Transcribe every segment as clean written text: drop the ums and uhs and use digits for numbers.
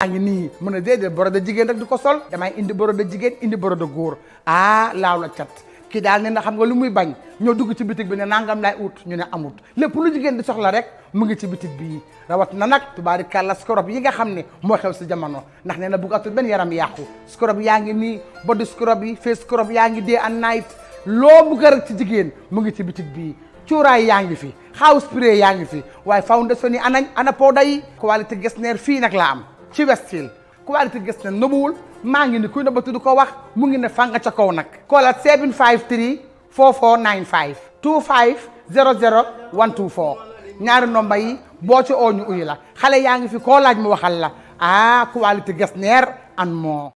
ngi nii mu ne déedéet borode jigéen rek du ko sol damay indi borode jigéen indi borode góor laaw la cat kii daal ne na xam nga lu muy bañ ñoo dugg ci bitig bi ne nangam lay ut ñu ne amut lépp lu jigéen di soxla rek mu ngi ci bitig bii rawat na nag tubaarikàlla scrub yi nga xam ne moo xew si jamono ndax nee na buggatul benn yaram yàqu scrub yaa ngi nii body scrub yi face scrub yaa ngi day and night loo bugg rek ci jigéen mu ngi ci bitig bii cuuraay yaa ngi fi house spray yaa ngi fi waaye foundation yi ana powder yi qualité Getzner fii nag la am ci Westfield qualité Getzner nëbuwul maa ngi ni kuy nëbbatu du ko wax mu ngi ne fanga ca kaw nag koolaat 753 4495 25 00 124 ñaari nomba yi boo ci oo ñu uyu la xale yaa ngi fi koo laaj mu waxal la qualité Getzner and more.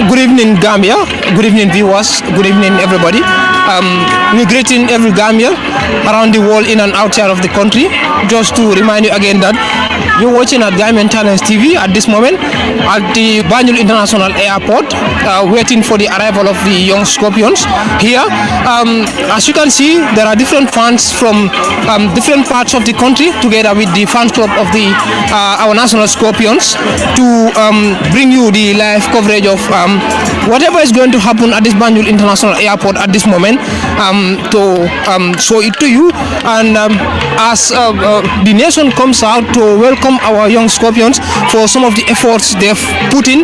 Good evening, Gambia. Good evening, viewers. Good evening, everybody. We're greeting every Gambian around the world, in and outside of the country. Just to remind you again that you're watching at Gambian Talents TV at this moment at the Banjul International Airport, waiting for the arrival of the young Scorpions here. As you can see, there are different fans from different parts of the country, together with the fans club of the our national Scorpions, to bring you the live coverage of whatever is going to happen at this Banjul International Airport at this moment, to show it to you. And as the nation comes out to welcome our young Scorpions for some of the efforts they've put in.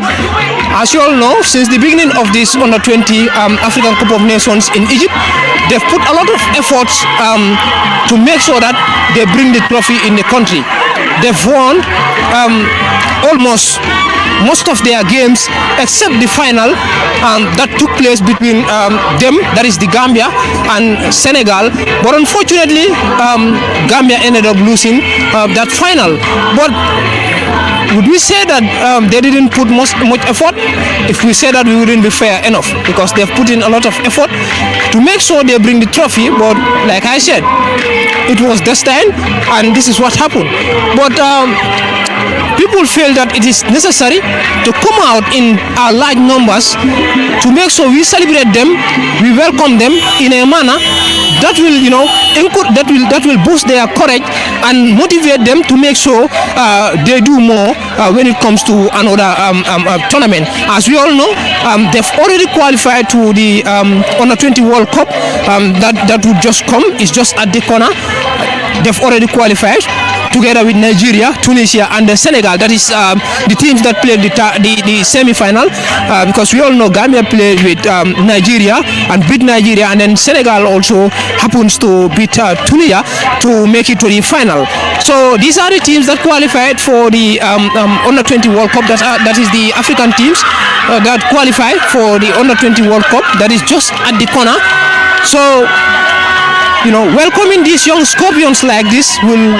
As you all know, since the beginning of this Under-20 African Cup of Nations in Egypt, they've put a lot of efforts to make sure that they bring the trophy in the country. They've won almost most of their games except the final that took place between them, that is the Gambia and Senegal. But unfortunately, Gambia ended up losing that final. But would we say that they didn't put much effort? If we say that, we wouldn't be fair enough, because they've put in a lot of effort to make sure they bring the trophy. But like I said, it was destined, and this is what happened. But people feel that it is necessary to come out in large numbers to make sure we celebrate them, we welcome them in a manner that will, that will boost their courage and motivate them to make sure they do more when it comes to another tournament. As we all know, they've already qualified to the Under-20 World Cup that would just come. It's just at the corner. They've already qualified together with Nigeria, Tunisia, and Senegal. That is the teams that played the semi-final, because we all know Gambia played with Nigeria and beat Nigeria, and then Senegal also happens to beat Tunisia to make it to the final. So these are the teams that qualified for the Under-20 World Cup. That is the African teams that qualified for the Under-20 World Cup. That is just at the corner. So welcoming these young Scorpions like this will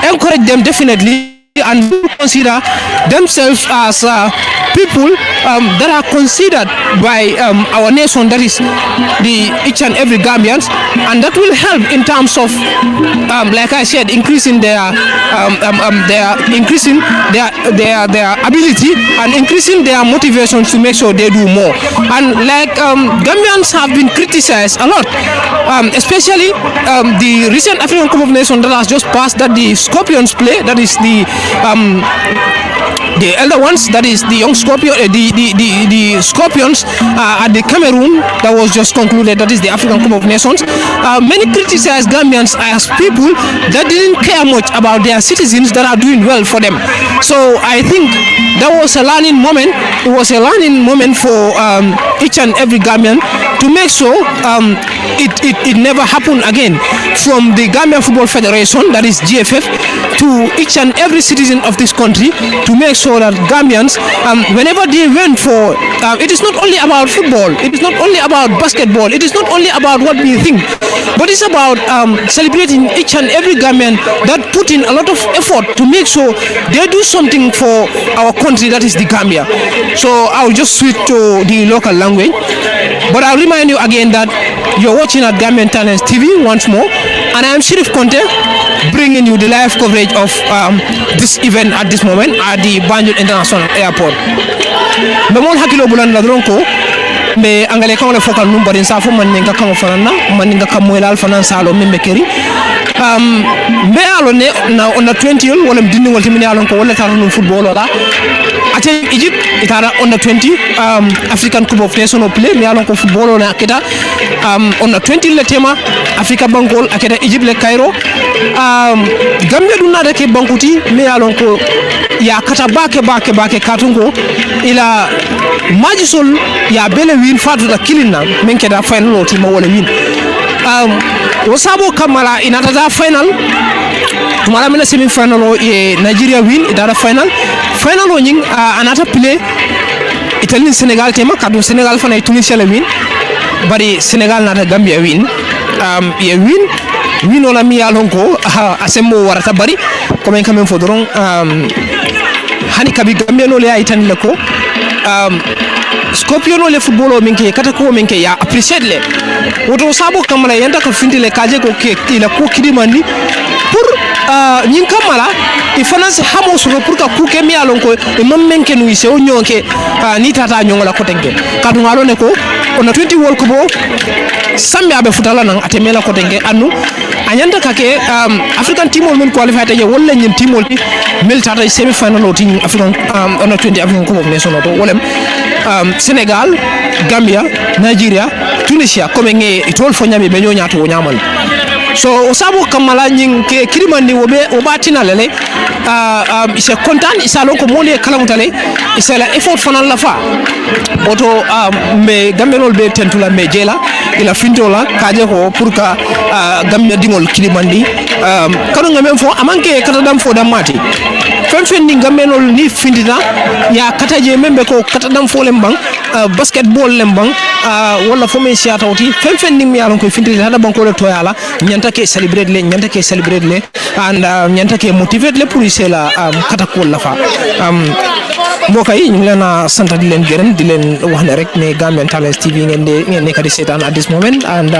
encourage them definitely, and consider themselves as people that are considered by our nation, that is each and every Gambians, and that will help in terms of, like I said, increasing their ability and increasing their motivation to make sure they do more. And like Gambians have been criticized a lot, especially the recent African Cup of Nations that has just passed, that the Scorpions play, that is the elder ones, that is the young Scorpion, the Scorpions at the Cameroon that was just concluded, that is the African Cup of Nations. Many criticize Gambians as people that didn't care much about their citizens that are doing well for them. So I think that was a learning moment. It was a learning moment for each and every Gambian to make sure it never happened again. From the Gambia Football Federation, that is GFF, to each and every citizen of this country to make sure that Gambians, whenever they went for, it is not only about football, it is not only about basketball, it is not only about what we think, but it's about celebrating each and every Gambian that put in a lot of effort to make sure they do something for our country, that is the Gambia. So I'll just switch to the local language, but I'll remind you again that you're watching at Gambian Talents TV once more, and I am Sheriff Conte, bringing you the live coverage of this event at this moment at the Banjul International Airport. Memol hakilo bulan la dronko be angale kan le fokal num barin sa fo man nga kan fanana man nga kam moylal fanan salo membe keri be alo ne na on the 20 yol wala dindi wal timini alon ko wala tan football wala ate Egypt itara on the 20 African Cup of Nations play mi alon ko football na akita on the 20 le tema Africa Bangol akita Egypt le Cairo Gambia duna de ke bankuti mi alon ko ya kata bake katungo ila majisol ya bele win fatu da kilina menke da final oti ma wala win wasabo kamala inata da final tumala mina semi final o Nigeria win ida final o nying anata play Italy Senegal tema kadu Senegal fana Tunisia la win bari Senegal nata Gambia win ye win wala mi alonko asembo warata bari comme quand même faudron hani kabi Gambia no le aitan le ko Scorpion le football o minke kata ko minke ya appreciate le woto sabo kamala yanda ka findile kaje ko ke ila ko kidimani pour nyin kamala i finance hamo so pour ka ku ke mi alon ko e mam menke no ise o nyonke ni tata nyongola ko tenge kadu ngalo ne ko on a 20 world cup sambe abe futala nan atemela ko tenge anu anyanda kake African team men qualify taje wala nyin team mil tata semi final o team African on a 20 African Cup of Nations to wolem Senegal, Gambia, Nigeria, Tunisia comme nge itol fo nyame be nyato wo nyamal so osabo kamala nying ke kirimandi wobe obatina lele ise kontan isa lon ko mole kala mutale isa la effort fanal la fa oto me gambelol be tentula me jela ila fintola kaje ko pour ka gambia dingol kirimandi kanu ngame fo amanke kata dam fo dam mati fen ni gambelol ni findina ya kataje membe ko kata dam fo lembang basketball lembang wala fo men siata oti fen ni mi alon ko findina hada banko le toyala nyanta ke celebrate le and nyanta ke motivate le pour la kata ko la fa mbokay ñu leena sante di len gërem di len wax ne rek ne Gambian Talents TV ngeen nekk di seetaan at this moment and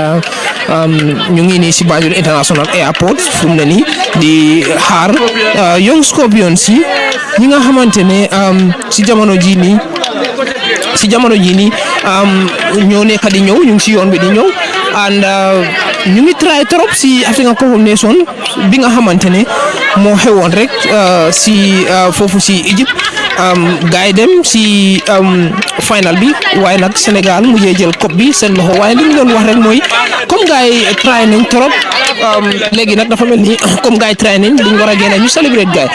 ñu ngi ni ci Banjul International Airport fu mu ne ni di xaar young Scorpions yi ñi nga xamantene ci jamono ji ni ñoo nekk di ñëw ñu ngi ci yoon bi di ñëw and ñu ngi try trop si African Cup of Nations bi nga xamantene moo xewoon rek si foofu si Egypte gaay dem si final bi waaye nag Sénégal mujjee jël coupe bi seen loxo waaye li ñu doon wax rek mooy comme gaay try nañ trop léegi nag dafa mel ni comme gaay try nañ liñ war a génne ñu celebrate gaay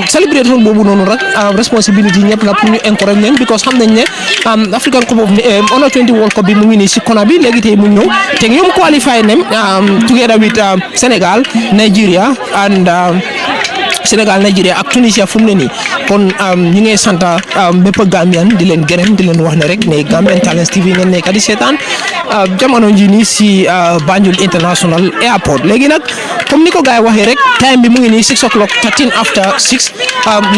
celebrate boobu noonu rek responsibility ñëpp la pour ñu encourage leen because xam nañ ne African Cup of Under 20 World Cup bi mu ngi nii si kona bi léegi tey mu ñëw te ñoom qualify nem together with Sénégal Nigeria and Sénégal Nigeria ak Tunisia fu mu ne nii kon ñu ngi sant bépp Gambian di leen gërëm di leen wax ne rek ne Gambian Talents TV ngeen nekk di seetaan jamono ji nii si Banjul International Airport léegi nag comme ni ko gars yi waxee rek time bi mu ngi nii 6 o'clock 13 after 6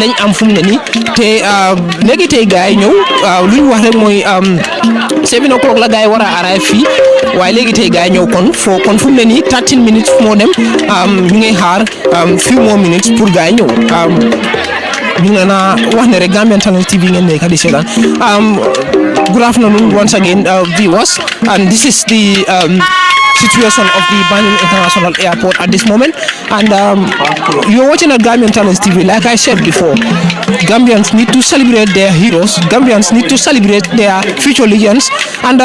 lañ am fu mu ne nii te léegi tey gars yi ñëw lu ñu wax rek mooy 7 o'clock la gars yi war a arrive fii waaye léegi tey gars yi ñëw kon fu mu ne nii 13 minutes moo dem ñu ngi xaar few more minutes pour gars yi ñëw ñu ngi na wax ne rek Gambian Talents TV ngeen nekk di seetaan good afternoon once again viewers and this is the situation of the Banjul International Airport at this moment and you're watching at Gambian Talents TV. Like I said before, Gambians need to celebrate their heroes, Gambians need to celebrate their future legends and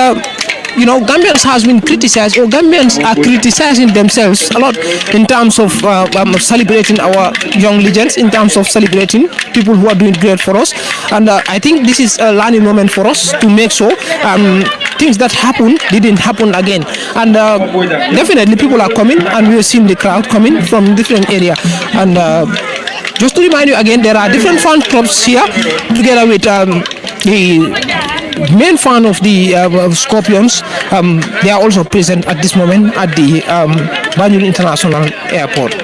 you know, Gambians has been criticized, or Gambians are criticizing themselves a lot in terms of celebrating our young legends, in terms of celebrating people who are doing great for us. And I think this is a learning moment for us to make sure things that happened didn't happen again. And definitely people are coming, and we have seen the crowd coming from different area. And just to remind you again, there are different fan clubs here, together with the main fan of the Scorpions. They are also present at this moment at the Banjul International Airport.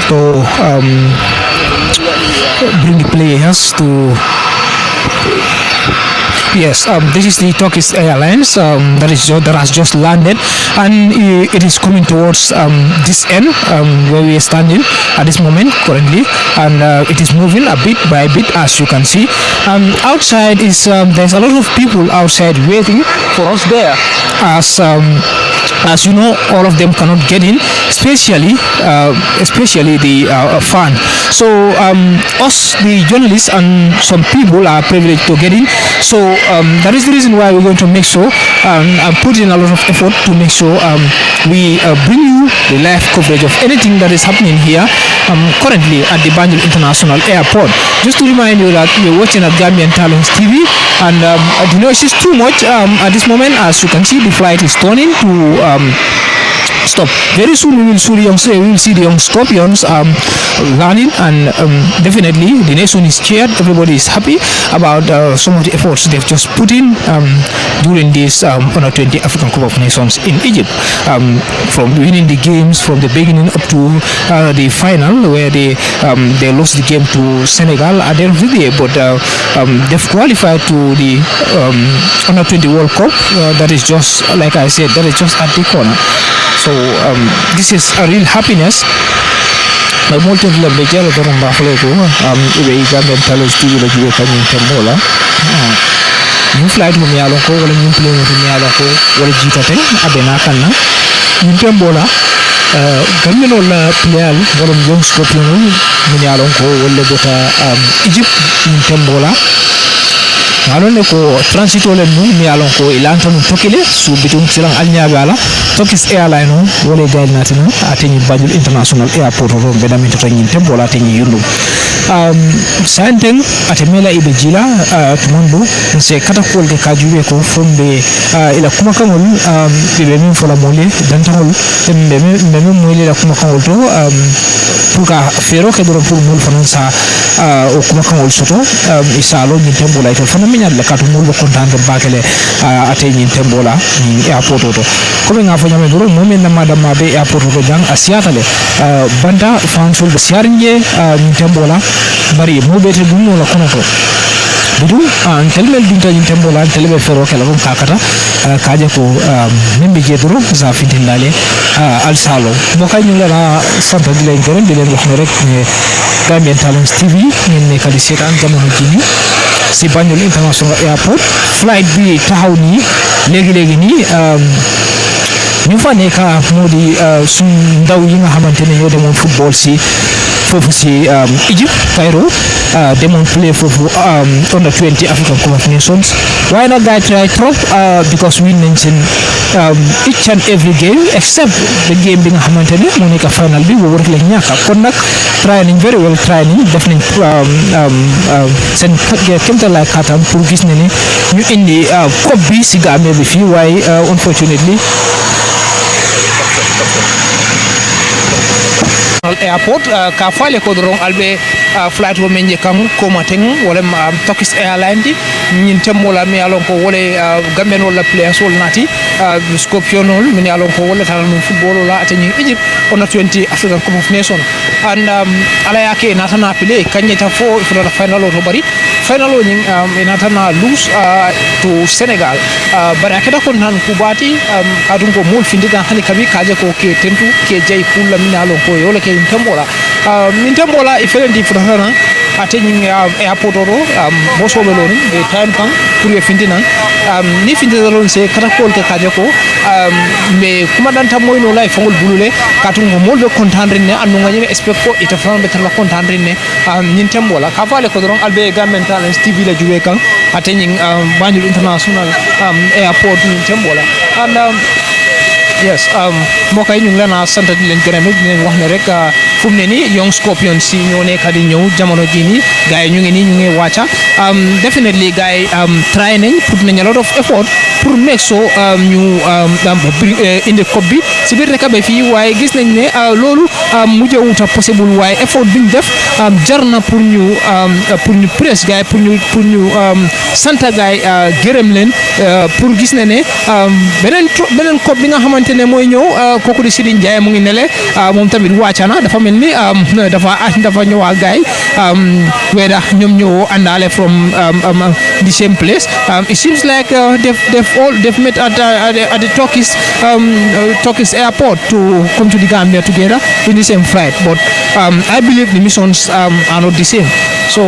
to bring the players to. Yes, this is the Turkish Airlines that has just landed, and it is coming towards this end where we are standing at this moment currently, and it is moving a bit by bit, as you can see. Outside is there's a lot of people outside waiting for us there, as you know, all of them cannot get in, especially the fan. So us, the journalists, and some people are privileged to get in. So that is the reason why we're going to make sure and put in a lot of effort to make sure we bring you the live coverage of anything that is happening here currently at the Banjul International Airport. Just to remind you that you're watching at Gambian Talents TV, and the noise is too much at this moment. As you can see, the flight is turning to stop. Very soon we will see the young Scorpions landing, and definitely the nation is cheered. Everybody is happy about some of the efforts they've just put in during this under 20 African Cup of Nations in Egypt, from winning the games from the beginning up to the final, where they lost the game to Senegal at the end of the day, but they've qualified to the under 20 World Cup. That is just, like I said, that is just at the corner. So this is a real happiness. My multi la bejala doron ba fale ko ibe Gambian Talents TV la jiwe kanyi tembola ñu flight mo yalo ko wala ñu play mo yalo ko wala jitate abena kanna ñu tembola gamino la playal wala ñu Scorpion mo yalo ko wala bota Egypt ñu tembola alon ko transito len no mi alon ko ilanta no tokile su bitum silang alnyaabe ala Turkish Airline no wala gail natino ateni Banjul International Airport ro be damin to nyin tembo la teni yundu santen atemela ibe jila tumando se kata kol de kajube ko fombe ila kuma kamol be min fola mole dantangol be min mole la kuma kamol to pour ka fero ke do pour mol fanansa o kuma kamol soto isalo nyin tembo la to fana minyal la katu mol ko tande bakele ateni tembo la airport to ko nga fo nyame duro momen na madama be airport to jang asiatale banda fansul be siarinje nyin tembo la bari mo bete dum la kono to bidu an telmel dinta nyin tembo la telbe fero kala ko kakata kaje ko membe je duro za fitindale al salo mo kay ñu la sante di leen gërëm di leen wax ne rek ne Gambian Talents TV ngeen ne kadi setan jamono ji si Banjul International Airport flight bi taxaw ni léegi ni ñu fa nekk moo di suñ ndaw yi nga xamante ne ñoo demoon football si foofu si Egypt Cairo demoon play foofu under 20 African Cup of Nations waaye nag gars try trop because win nañ seen each and every game except the game bi nga xamante ne moo nekk final bi boobu rek lañ ñàkk kon nag try nañ very well try nañ def nañ seen kéemtalaay kàttan pour gis ne ñu indi coupe bi si Gambie bi fii waaye unfortunately airport ka fale ko dorong albe flight wo menje kan ko maten wala Turkish Airline di nyin temmola mi alon ko wala Gambian wala players wala nati Scorpion wala mi alon ko wala tan football wala atani Egypt on 20 African Cup of Nations and ala yake natana play kanyeta fo for the final to bari final ni natana lose to Senegal bari akeda kon nan kubati kadum ko mol findita hani kabi kaje ko ke tentu ke jay pulla mi alon ko wala ke min tembola ifelendi fotana ateni airport oro boso beloni e time kan pour findina ni findina lon se kata ko ke kaje ko me kuma danta moyno lay fangol bulule katungo molbe contendre ne anu ngani expect ko ita fam be tala contendre ne min tembola ka fale ko don albe Gambian Talents TV la juwe kan ateni Banjul International Airport min tembola and yes mo kay ñu ngi leen a sant di leen gërëm di leen wax ne rek fu mu ne nii young Scorpions si ñoo nekk di ñëw jamono jii nii gars yi ñu ngi nii ñu ngi wàcca definitely gars yi try nañ put nañ a lot of effort pour make sure ñu indi coupe bi si biir rek ba fii waaye gis nañ ne loolu mujjewut a possible waaye effort bi ñu def jar na pour ñu presse gaay pour ñu sant gaay gërëm leen pour gis na ne beneen coupe bi nga xamante ne mooy ñëw kooku di Sidi Ndiaye mu ngi nele moom tamit wàcca na dafa mel ni dafa ñëwaat gaay whether ñoom ñoo àndaale from the same place. It seems like they've met at the Turkish airport to come to the Gambia together in the same flight, but I believe the missions are not the same. So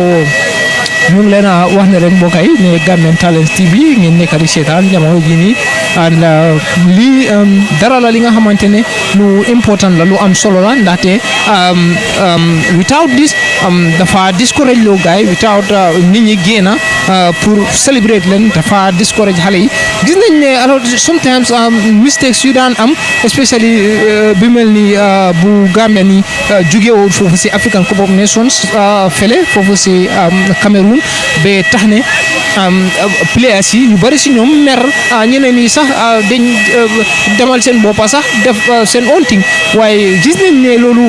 ñu ngi leen a wax ne rek mbokk yi ne Gambian Talents TV ngeen nekk di seetaan jamono jii nii and lii dara la li nga xamante ne lu important la lu am solo la ndaxte without this dafa discourage loo gaay without nit ñi génn pour celebrate leen dafa discourage xale yi gis nañ ne alors sometimes mistakes yu daan am especially bi mel ni bu Gambia ni jóge woon foofu si African Cup of Nations fele foofu si Cameroun ba tax ne players yi ñu bari si ñoom mer ñeneen ñi sax dañ demal seen boppa sax def seen own thing waaye gis nañ ne loolu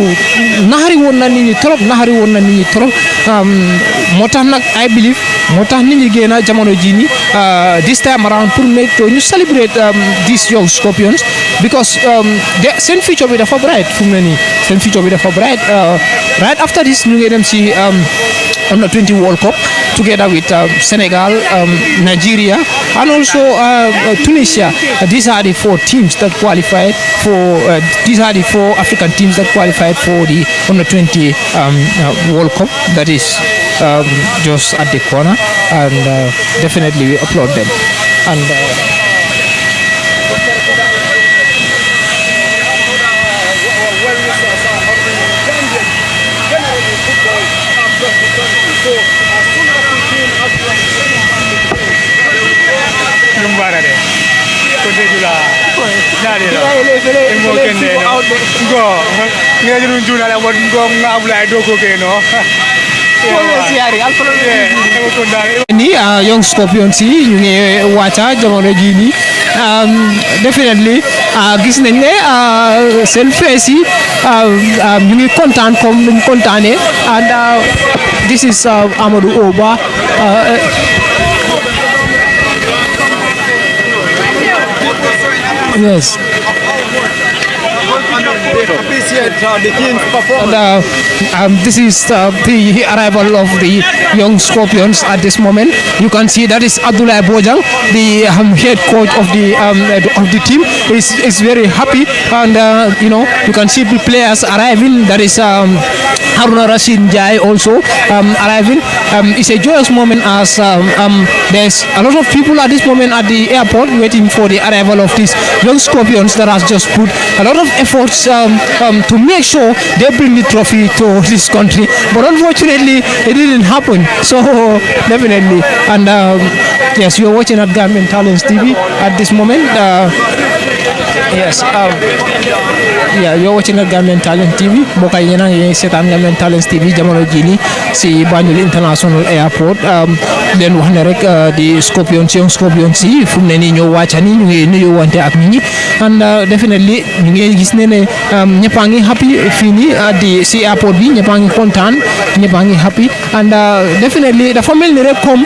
naxari woon na nit ñi trop moo tax nag I believe moo tax nit ñi génn jamono jii nii this time around pour make sure ñu celebrate these young Scorpions because seen future bi dafa bright fu mu ne nii seen future bi dafa bright right after this ñu ngi dem si Under 20 World Cup together with Senegal, Nigeria, and also Tunisia. These are the four teams that qualified for. These are the four African teams that qualified for the Under 20 World Cup. That is just at the corner, and definitely we applaud them. And ni young Scorpions yi ñu ngi wàcca jamono jii nii definitely gis nañ ne seen fees yi ñu ngi kontaan comme nuñ kontaanee and this is Amadou Oba yes. Appreciate the team's performance. And this is the arrival of the young Scorpions at this moment. You can see that is Abdullah Bojang, the head coach of the team. Is very happy, and you can see the players arriving. That is Haruna Rashid Njai also arriving. It's a joyous moment as there's a lot of people at this moment at the airport waiting for the arrival of these young Scorpions that has just put a lot of efforts to make sure they bring the trophy to this country, but unfortunately it didn't happen. So definitely, and yes, you're watching at Gambian Talents TV at this moment. Yes, you're watching at Gambian Talent TV. Boka yena ye setan Gambian Talents TV jamono jini si Banjul International Airport. Len wax ne rek di Scorpions young Scorpions yi fu mu ne nii ñoo wàcca ni ñu ngi nuyu wante ak nit ñi and definitely ñu ngi gis ne ñëpp a ngi happy fii nii di si airport bi ñëpp a ngi kontaan ñëpp a ngi happy and definitely dafa mel ni rek comme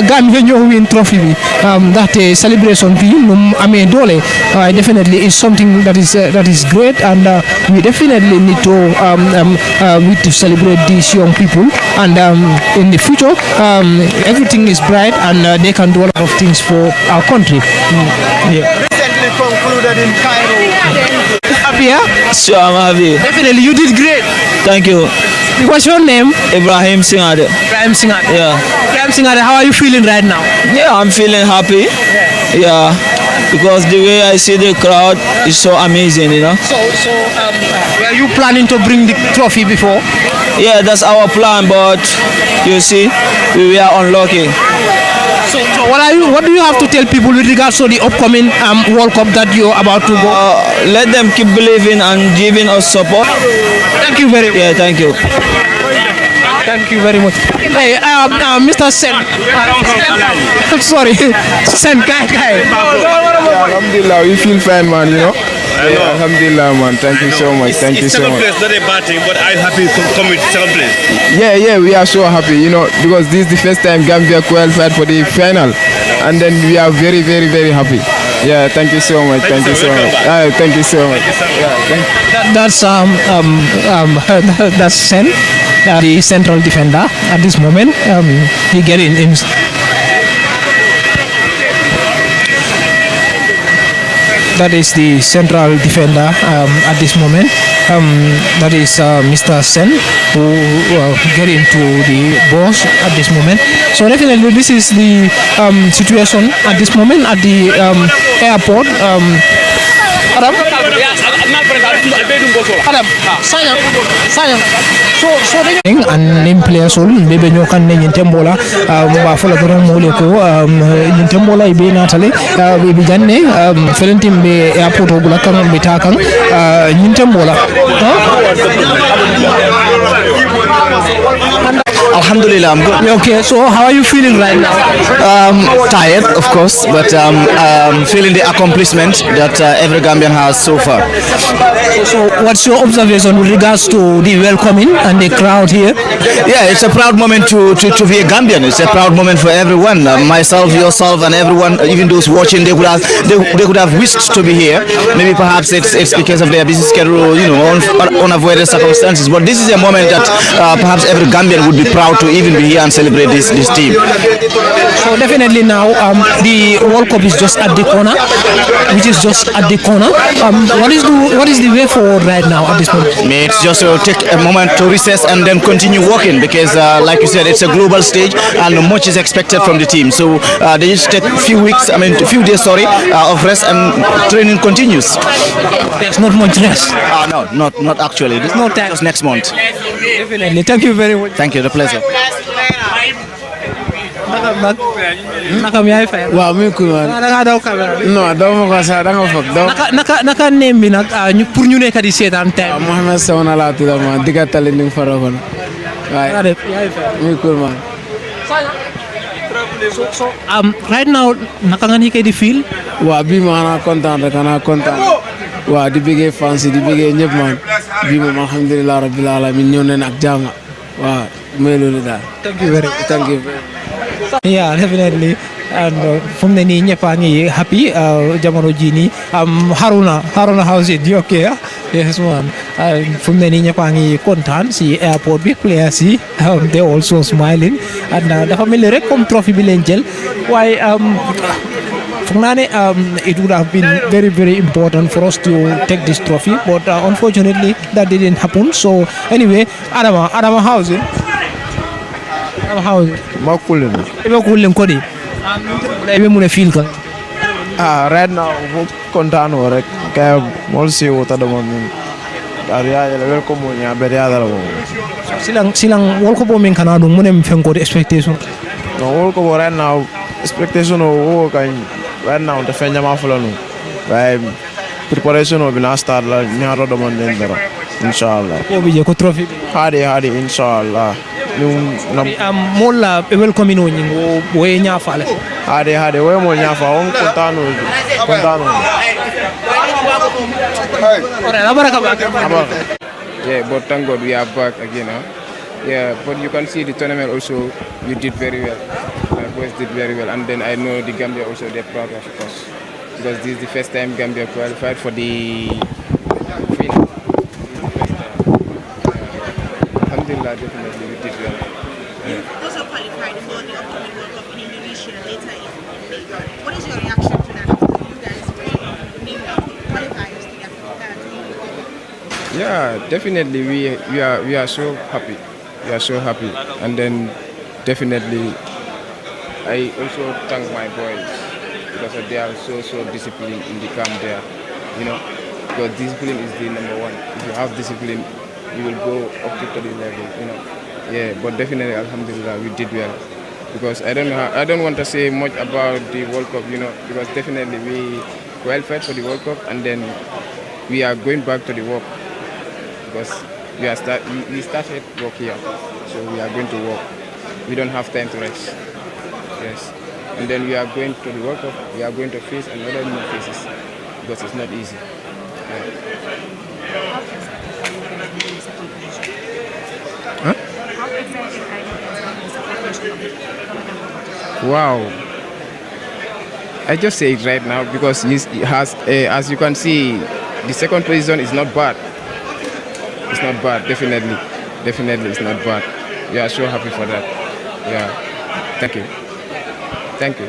Gambia ñoo win trophy bi ndaxte celebration bi nu mu amee doole waaye definitely it's something that is great and we definitely need to celebrate these young people and in the future everything is bright and they can do a lot of things for our country. Recently concluded in Cairo. Happy, yeah? Sure, I'm happy. Definitely, you did great. Thank you. What's your name? Ibrahim Singade. Ibrahim Singade. Yeah. Ibrahim Singade, how are you feeling right now? Yeah, I'm feeling happy. Yeah. Because the way I see the crowd is so amazing, you know. So were you planning to bring the trophy before? Yeah, that's our plan, but you see, we were unlucky. So what do you have to tell people with regards to the upcoming World Cup that you're about to go? Let them keep believing and giving us support. Thank you very much. Yeah, thank you. Thank you very much. Hey, Mr. Sen. Sorry, Sen, guy. Alhamdulillah, we feel fine, man. Yeah, alhamdulillah, man. Thank you so much. Thank you so much. Second place, not a bad thing, but I'm happy to come with second place. Yeah, we are so happy, because this is the first time Gambia qualified for the final, and then we are very, very, very happy. Yeah, thank you so much. Thank you so much. Thank you so much. That's Sen, the central defender at this moment. He get in. That is the central defender at this moment. That is Mr. Sen, who get into the box at this moment. So definitely this is the situation at this moment at the airport. Adam, and in players all maybe no can name tembola ba fola doron mole ko tembola be natale be ganne felentim be airport ogula kan be takan tembola Alhamdulillah, I'm good. Okay, so how are you feeling right now? Tired, of course, but feeling the accomplishment that every Gambian has so far. So what's your observation with regards to the welcoming and the crowd here? Yeah, it's a proud moment to be a Gambian. It's a proud moment for everyone. Myself, yourself, and everyone, even those watching, they could have wished to be here. Maybe perhaps it's because of their busy schedule, unavoidable circumstances. But this is a moment that perhaps every Gambian would be proud to even be here and celebrate this team. So definitely now the World Cup is just at the corner, which is just at the corner. What is the way forward right now at this moment? It's just to take a moment to recess and then continue working because, like you said, it's a global stage and much is expected from the team. So they just take a few days, of rest and training continues. There's not much rest. No, not actually. There's no time. Just next month. Definitely. Thank you very much. Thank you. The pleasure. Wow, me cool, man. No, don't go sa, don't go fuck. Naka name bi nak pour ñu nekk di seetaan time. Mohamed Sawna la tuda man, diga tali ning faro kono. Right. Me cool, man. So right now naka nga ni kay di feel? Wa bi ma na content rek na content. Wa di bigé fans di bigé ñep man. Bi mo alhamdulillah rabbil alamin ñew nañ ak jamm. Wa may lolu da. Thank you very much. Thank you. Yeah, definitely. And from the nii ñëpp a ngi happy jamono ji nii Haruna how's it? You okay? Yes man. From the nii ñëpp a ngi kontaan si airport bi players yi they also smiling and dafa mel ni rek comme trophy bi leen jël waaye foog naa ne it would have been very very important for us to take this trophy but unfortunately that didn't happen. So anyway, Adama how's it? Makulin. Ibe kulen ko di. Ibe mu ne feel ka. Right now kontaan wo rek kay mol si wo ta dama min. Ariya ya welcome mo nya be ya dara mo. Silang wol ko bo min kana dum mu ne fen ko di expectation. No wol ko right now expectation wo kan right now the fenya ma fulano. Right preparation will be na start la nyaro dama nen dara. Inshallah. Ko bi je ko trophy. Hadi inshallah. Mola welcome no nyingo boye nyafale hade we mo nyafa on kontano ora la baraka ba. Yeah, but thank God we are back again. Yeah, but you can see the tournament also you did very well. My boys did very well, and then I know the Gambia also they're proud of us because this is the first time Gambia qualified for the final. Alhamdulillah, definitely we did well. Also qualified for the upcoming World Cup in Indonesia later in May. What is your reaction to that? You guys were named qualifiers to the World Cup. Yeah, definitely we are so happy. We are so happy, and then definitely I also thank my boys because they are so disciplined in the camp there. Because discipline is the number one. If you have discipline, you will go up to the level. Yeah, but definitely, alhamdulillah, we did well. Because I don't want to say much about the World Cup, because definitely we qualified for the World Cup and then we are going back to the work because we started work here. So we are going to work. We don't have time to rest. Yes. And then we are going to the World Cup. We are going to face another new faces because it's not easy. Yeah. Huh? Wow. I just say it right now because he has, as you can see, the second position is not bad. It's not bad, definitely. Definitely, it's not bad. We are so happy for that. Yeah. Thank you. Thank you.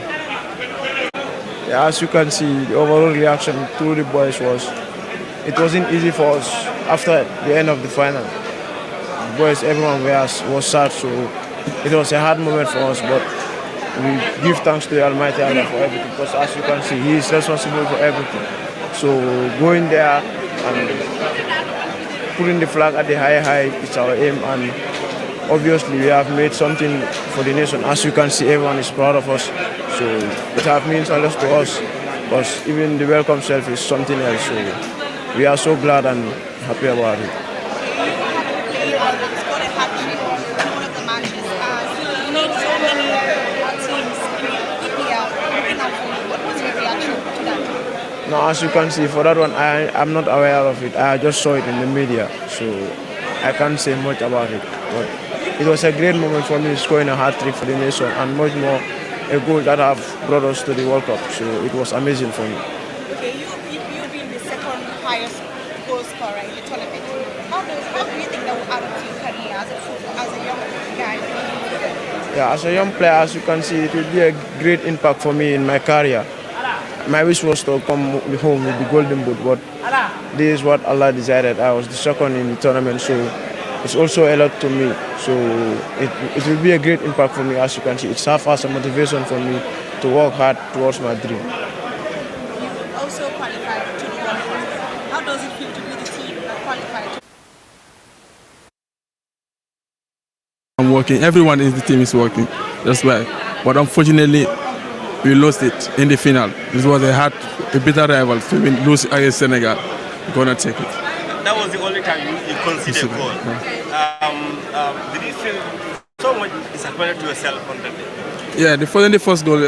Yeah, as you can see, the overall reaction to the boys it wasn't easy for us after the end of the final. The boys, everyone was sad, so it was a hard moment for us, but we give thanks to the Almighty Allah for everything, because as you can see, He is responsible for everything. So going there and putting the flag at the high, it's our aim, and obviously we have made something for the nation. As you can see, everyone is proud of us. So it has means a lot to us, because even the welcome itself is something else. So we are so glad and happy about it. Now, as you can see, for that one, I'm not aware of it. I just saw it in the media, so I can't say much about it. But it was a great moment for me scoring a hat-trick for the nation, and much more a goal that have brought us to the World Cup. So it was amazing for me. Okay, you've been the second highest goal scorer in the tournament. How do you think that will add to your career as a young guy? Yeah, as a young player, as you can see, it will be a great impact for me in my career. My wish was to come home with the golden boot, but this is what Allah decided. I was the second in the tournament, so it's also a lot to me. So it will be a great impact for me, as you can see. It's half as a motivation for me to work hard towards my dream. You also qualified to the World Cup. How does it feel to be the team that qualified? I'm working. Everyone in the team is working. That's why. But unfortunately, we lost it in the final. This was a bitter rival. So we lose against Senegal. We're gonna take it. That was the only time you considered goal. Did you feel so much disappointed to yourself on that day? Yeah, the first goal,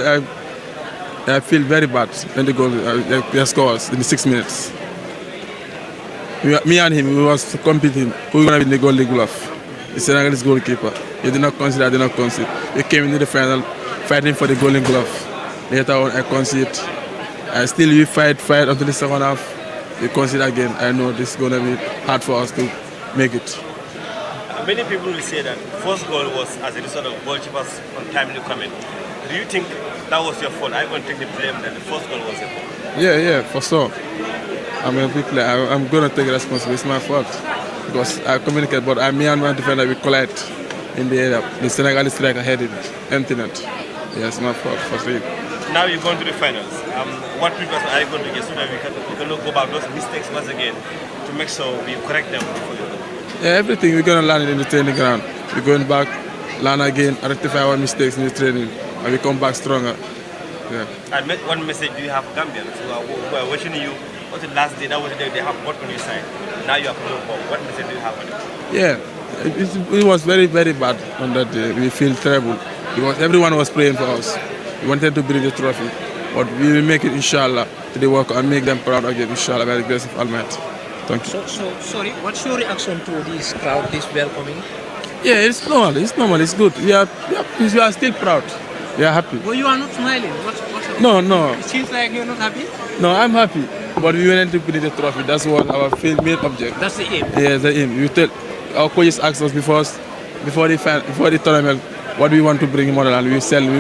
I feel very bad when the goal scores in the 6 minutes. Me and him, we was competing. Who was gonna win the Golden Glove? The Senegalese goalkeeper. He did not consider. We came into the final fighting for the Golden Glove. Later on, I concede. I still we fight until the second half. We concede again. I know this is going to be hard for us to make it. Many people will say that first goal was as a result of goalkeepers untimely comment. Do you think that was your fault? I'm going to take the blame that the first goal was your fault. Yeah, for sure. I'm a big player. I'm going to take responsibility. It's my fault because I communicate, but me and my defender we collide in the area. The Senegalese striker headed empty net. Yeah, it's my fault for sure. Now you're going to the finals. What preparation are you going to get so that we can go back those mistakes once again to make sure we correct them before you go? Yeah, everything we're going to learn it in the training ground. We're going back, learn again, rectify our mistakes in the training, and we come back stronger. Yeah. And what message do you have for Gambians who are watching you? What's the last day? That was the day they have worked on your side. Now you are coming home. What message do you have for them? Yeah, it was very, very bad on that day. We feel terrible because everyone was praying for us. We wanted to bring the trophy, but we will make it, inshallah, to the work and make them proud again, inshallah, by the grace of Almighty. Thank you. So sorry, what's your reaction to this crowd, this welcoming? Yeah, it's normal, it's good. We are still proud. We are happy. Well, you are not smiling. What's No. It seems like you're not happy? No, I'm happy, but we wanted to bring the trophy. That's what our main object. That's the aim? Yeah, the aim. Our coaches asked us before the tournament, what we want to bring in Motherland. We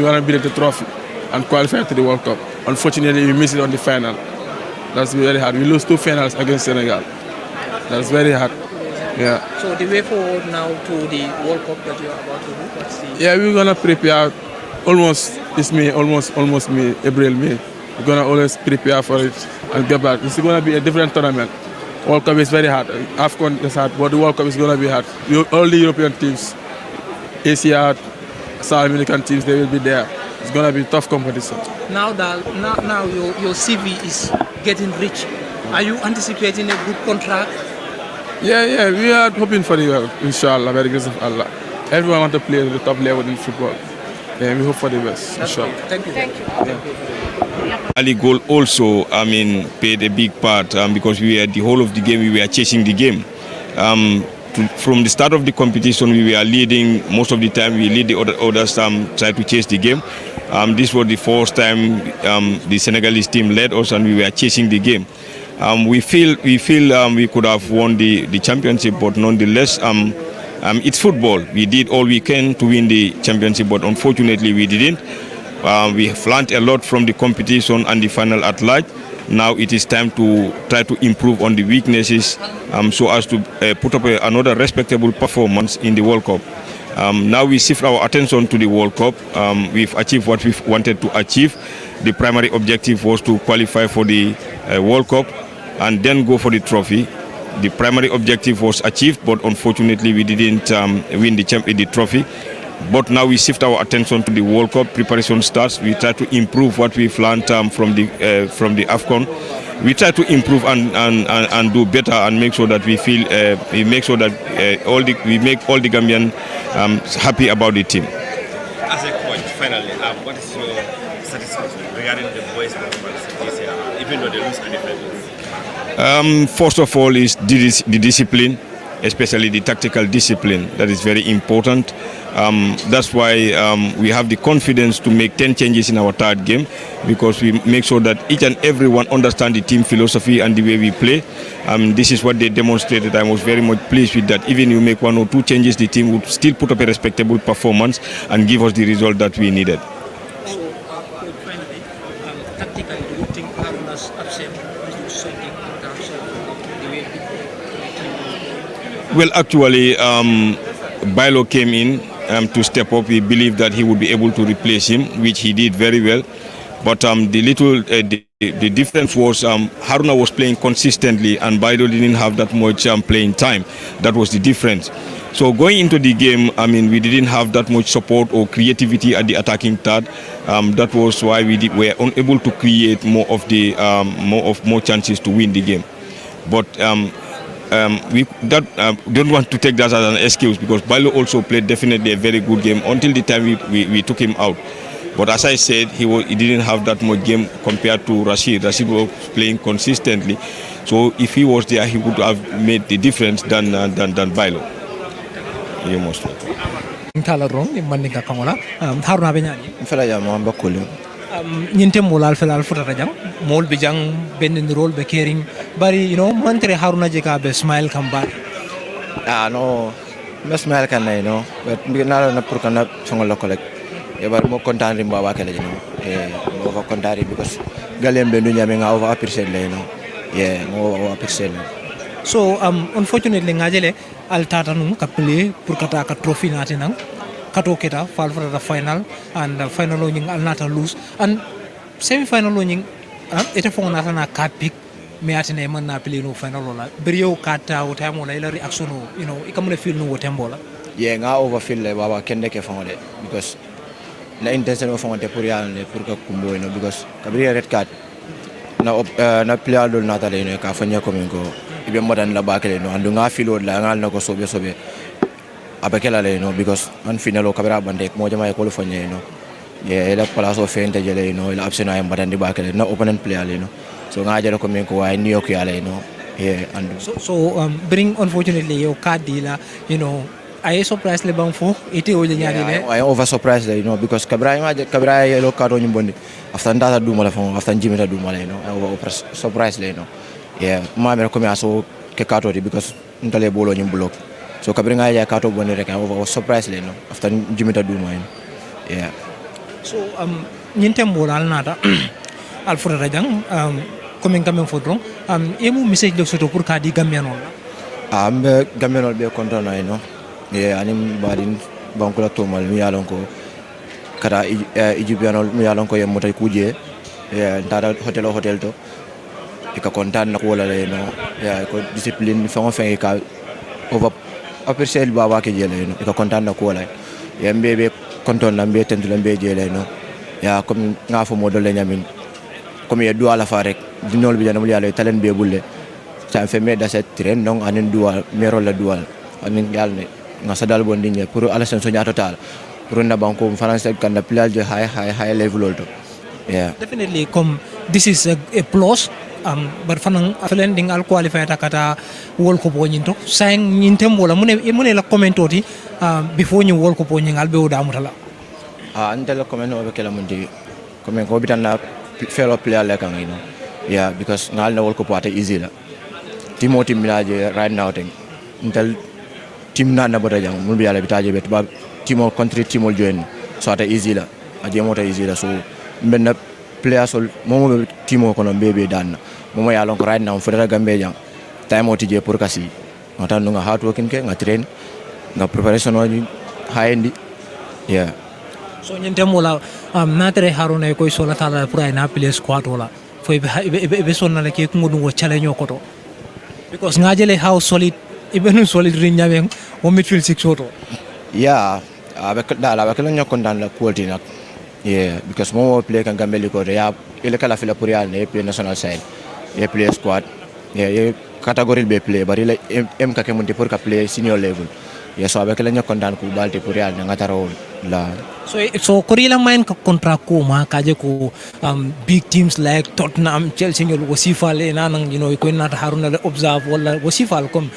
want to bring the trophy and qualify to the World Cup. Unfortunately, we missed it on the final. That's very hard. We lose 2 finals against Senegal. That's very hard. Yeah. So the way forward now to the World Cup that you are about to do, what's the... Yeah, we're gonna prepare almost May, April, May. We're gonna always prepare for it and get back. It's gonna be a different tournament. World Cup is very hard. AFCON is hard, but the World Cup is gonna be hard. All the European teams, Asia, South American teams, they will be there. It's gonna be tough competition. Now your CV is getting rich. Are you anticipating a good contract? Yeah, we are hoping for the inshallah, by the grace of Allah. everyone want to play at the top level in football. And we hope for the best, inshallah. Thank you. Ali goal also, played a big part because we were the whole of the game, we were chasing the game. From the start of the competition, we were leading. Most of the time, we lead the others try to chase the game. This was the first time the Senegalese team led us and we were chasing the game. We feel we could have won the championship, but nonetheless, it's football. We did all we can to win the championship, but unfortunately we didn't. We have learned a lot from the competition and the final at large. Now it is time to try to improve on the weaknesses so as to put up another respectable performance in the World Cup. Now we shift our attention to the World Cup. We've achieved what we wanted to achieve. The primary objective was to qualify for the World Cup and then go for the trophy. The primary objective was achieved, but unfortunately we didn't win the trophy. But now we shift our attention to the World Cup. Preparation starts. We try to improve what we've learned from the AFCON. We try to improve and do better and make sure that we make all the Gambians happy about the team. As a coach, finally, what is your satisfaction regarding the boys' performance this year, even though they lose at the finals? First of all is the discipline, especially the tactical discipline. That is very important. That's why we have the confidence to make 10 changes in our third game, because we make sure that each and everyone understand the team philosophy and the way we play. This is what they demonstrated. I was very much pleased with that. Even if you make 1 or 2 changes, the team would still put up a respectable performance and give us the result that we needed. Tactically, do you think Haruna's absence is something in terms of the way Well, actually, Bailo came in to step up. We believe that he would be able to replace him, which he did very well. But the difference was Haruna was playing consistently and Bailo didn't have that much playing time. That was the difference. So going into the game, we didn't have that much support or creativity at the attacking third. That was why we were unable to create more chances to win the game. But we don't want to take that as an excuse, because Bailo also played definitely a very good game until the time we took him out. But as I said, he didn't have that much game compared to Rashid. Rashid was playing consistently. So if he was there, he would have made the difference than Bailo. You must. Haruna Benyani. Nyinte molal felal futata jang mol bi jang ben role be caring bari mantre Haruna jeka be smile kamba no me smile kan no but mi na pour kan songo lokole e bar mo content ri mbawa kala mo ko content because galem be dunya me nga over appreciate mo over appreciate. So unfortunately ngajele al tata num kapele pour kata ka trophy nati nang kato keta fall for the final and final nying al nata lose and semi final nying ita fonga nata na card pick me atene man na play no final la brio kata o time la reaction ikamune feel no tembo la nga over feel le baba kende ke fonga because na intention of fonga te pour yalla pour ka kumbo because kabri red card na player do nata le ka fanya ko mingo ibe modan la bakele andu nga feel la ngal na ko sobe abakela le because man finalo kabira bande mo jama ko lo fanye ela palaso fente jele ela absena ay mbadandi bakele na opponent player le so nga jere ko min ko way New York yale and so bring unfortunately yo kadila ay surprise le bang fo ite o nyaade le ay over surprise le because kabira yelo kado nyimbondi after ndata duma la fon after jimita duma le over surprise le ma me ko mi aso ke kato because ntale bolo nyim block. So kabringa ya kato boni rek over surprise le after jimita duma so nyinte mbolal nata al fota rajang comme ngamen fodron emu message de soto pour ka di gambian on ambe gambian be konton anim badin bankula tomal mi yalon ko kata Egyptian mi yalon ko yem motay kuje ntada hotel to ika kontan na ko wala le ko discipline fa ka over appreciate baba ke jele ika kontan na ko wala yembe be konton lambe tendu lambe jele comme nga fo modol le nyamin comme ya duala fa rek dinol bi janam yalla talen be bulle ça fait me da cette train donc anen dual mero la dual anen yalla nga sadal bondinye pour ala sen so nyato tal pour na banko France kan na plage high level to. Yeah. Definitely this is a plus but fanang afelen ding al qualify takata World Cup wonyinto saying nyintem wala mune la commentoti before ñu World Cup wonyingal be oda mutala antela comment o be kala mundi comment ko bitan na fellow player like you know. Yeah, because ngal na World Cup wata easy la team milaje right now thing intel team na bota jang mun bi yalla bitaje bet ba team country team join so ata easy la aje mota easy la so benn player sol momo team ko no bebe dan momo ya lon ko right now fodata gambe jang time o tije pour kasi ngata no nga hard working ke nga train nga preparation wani high yeah so nyentem wala natre haruna ko sola tala pour ay na play squad wala foi be sonna le ke ko ngudum wo challenge ko to because ngajele how solid even solid rinyame o midfield six auto yeah avec dala avec la ñokon dan la quality nak yeah because mo play kan gambeli ko ya ile kala fila pour yal ne play national side e play squad yeah category be play bari la m ka ke mun pour ka play senior level yeah so avec la ñokon dan ko balti pour yal nga taro la so korila main ka contract ko ma kaje ko big teams like Tottenham Chelsea ngol wasifal nanang ko nata haruna le observe wala wasifal comme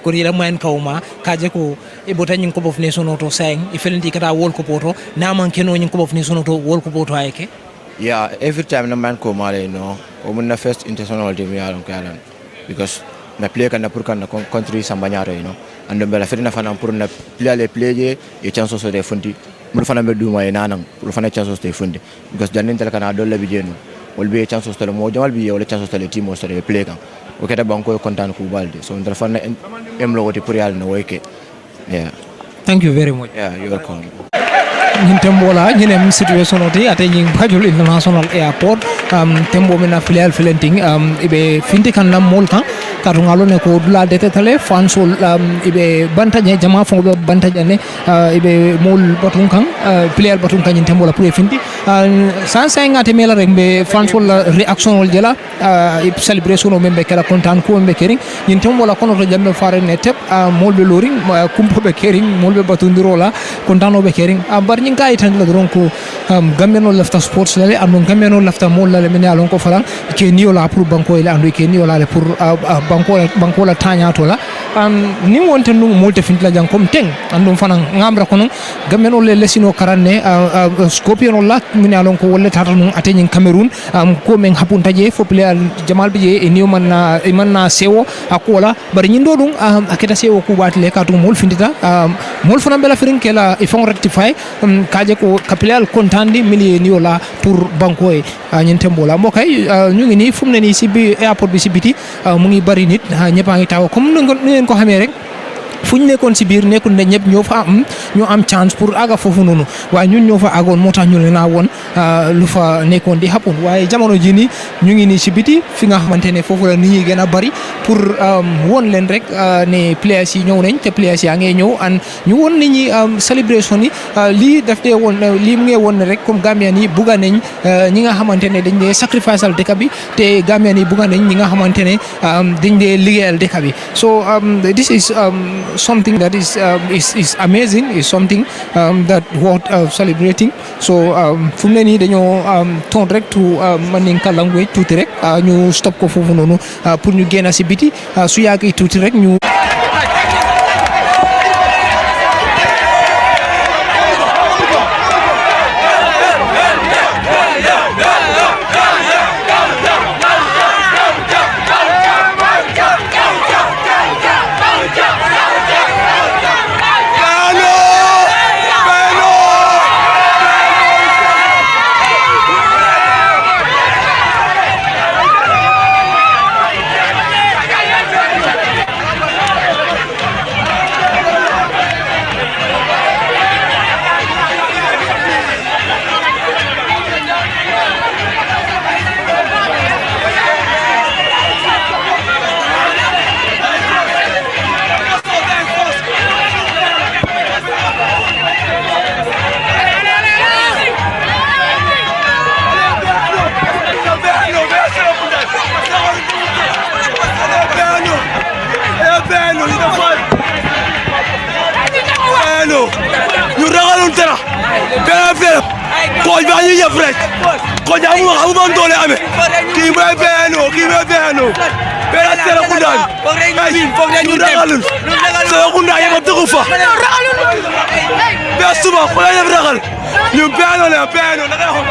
korila main ka ma kaje ko e bota nyin ko bof nation auto saying ifelenti kata World Cup auto na man keno nyin ko bof nation auto World Cup auto ayke yeah every time na man ko male o mun na first international team yalon kalan because na play kan na pour kan na country sambanyaro ando bela fedina fana pour na play e chance so de fundi mul fana be duma e nanang mul fana chance so de fundi because janin tel kana dolla bi jenu wol be chance so mo jamal bi wala chance so de team so de play kan o keta banko kontan ku balde so ndal fana em lo wote pour yal no weke yeah thank you very much yeah you're welcome ñin tembola ñinem situation oti ate ñing Banjul International Airport tembo mena filial filenting ibe finti kan nam molkan kadu ngalo ne ko dula detetale fansol ibe bantaje jama fo be bantaje ne ibe mol batun kan filial batun kan ñin tembola pour finti san say ngate mela rek be fansol reaction wol jela celebration o membe kala kontan ko membe kering ñin tembola kono to jambe fare ne tep mol be loring kumpo be kering mol be batundirola kontano be kering bar ñing kay tan la donc Gambian lafta sports lale andon Gambian lafta mol lale men yalon ko falang ke niyo la pour banko ila ando ke niyo la pour banko la tanya to la ni wonte no molte fintla jang kom teng andon fanan ngamra kono Gambian le lesino karanne scorpion la men yalon ko wolle tata no atenyin Cameroon ko men hapunta je fo player Jamal bi je e niyo man na sewo akola bari nyindo dum aketa sewo ku batle ka to mol fintita mol fana bela firin kela e fon rectify kaje ko capital kontandi mili ni wala pour banko e ñen tembola mo kay ñu ngi ni fum ne ni ci bi airport bi ci biti mu ngi bari nit ñepa ngi taw comme ngeen ko xamé rek fuñ nekkon ci biir nekkul ne ñep ñoo fa am chance pour aga fofu nonu waye ñun ñoo fa agon motax ñu leena won lu fa nekkon di happen waye jamono ji ni ñu ngi ni ci biti fi nga xamantene fofu la nit ñi gëna bari pour won len rek ne players yi ñew nañ te players ya ngay ñew an ñu won nit ñi celebration yi li daf dé won li mu ngi won rek comme Gambian yi buga nañ ñi nga xamantene dañ dé sacrificeal deka bi te Gambian yi buga nañ ñi nga xamantene dañ dé ligéyal deka bi so this is something that is amazing, is something that worth celebrating. So fu mu ne nii dañoo ton rek to Mandinka language tuuti rek ñu stop ko foofu noonu pour ñu génn si biti su yàggee tuuti rek ñu. tera bee koñ baa ñu yëpp rek koñ amu man doole amee kii mooy beeno benn Serekunda bi ñu ragalul Serekunda yëpp a dëggu fa bee suba ku la yëpp ragal ñu beeno la beeno da ngay xool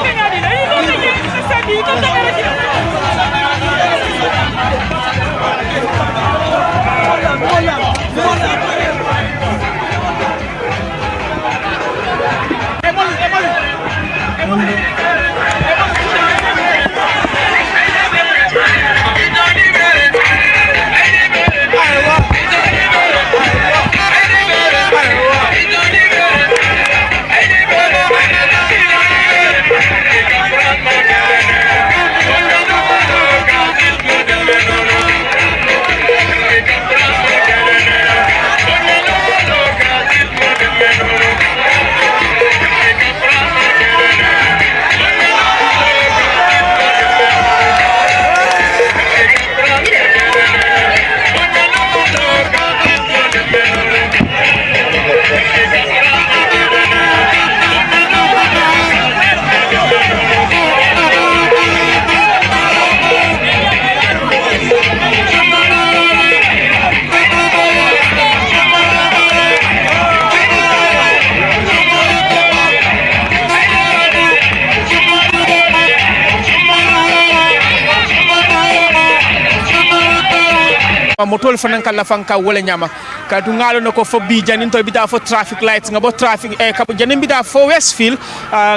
motol fanan kala fanka wala nyama ka du ngalo nako fo bi janin to bita fo traffic lights ngabo traffic ka janin bita fo Westfield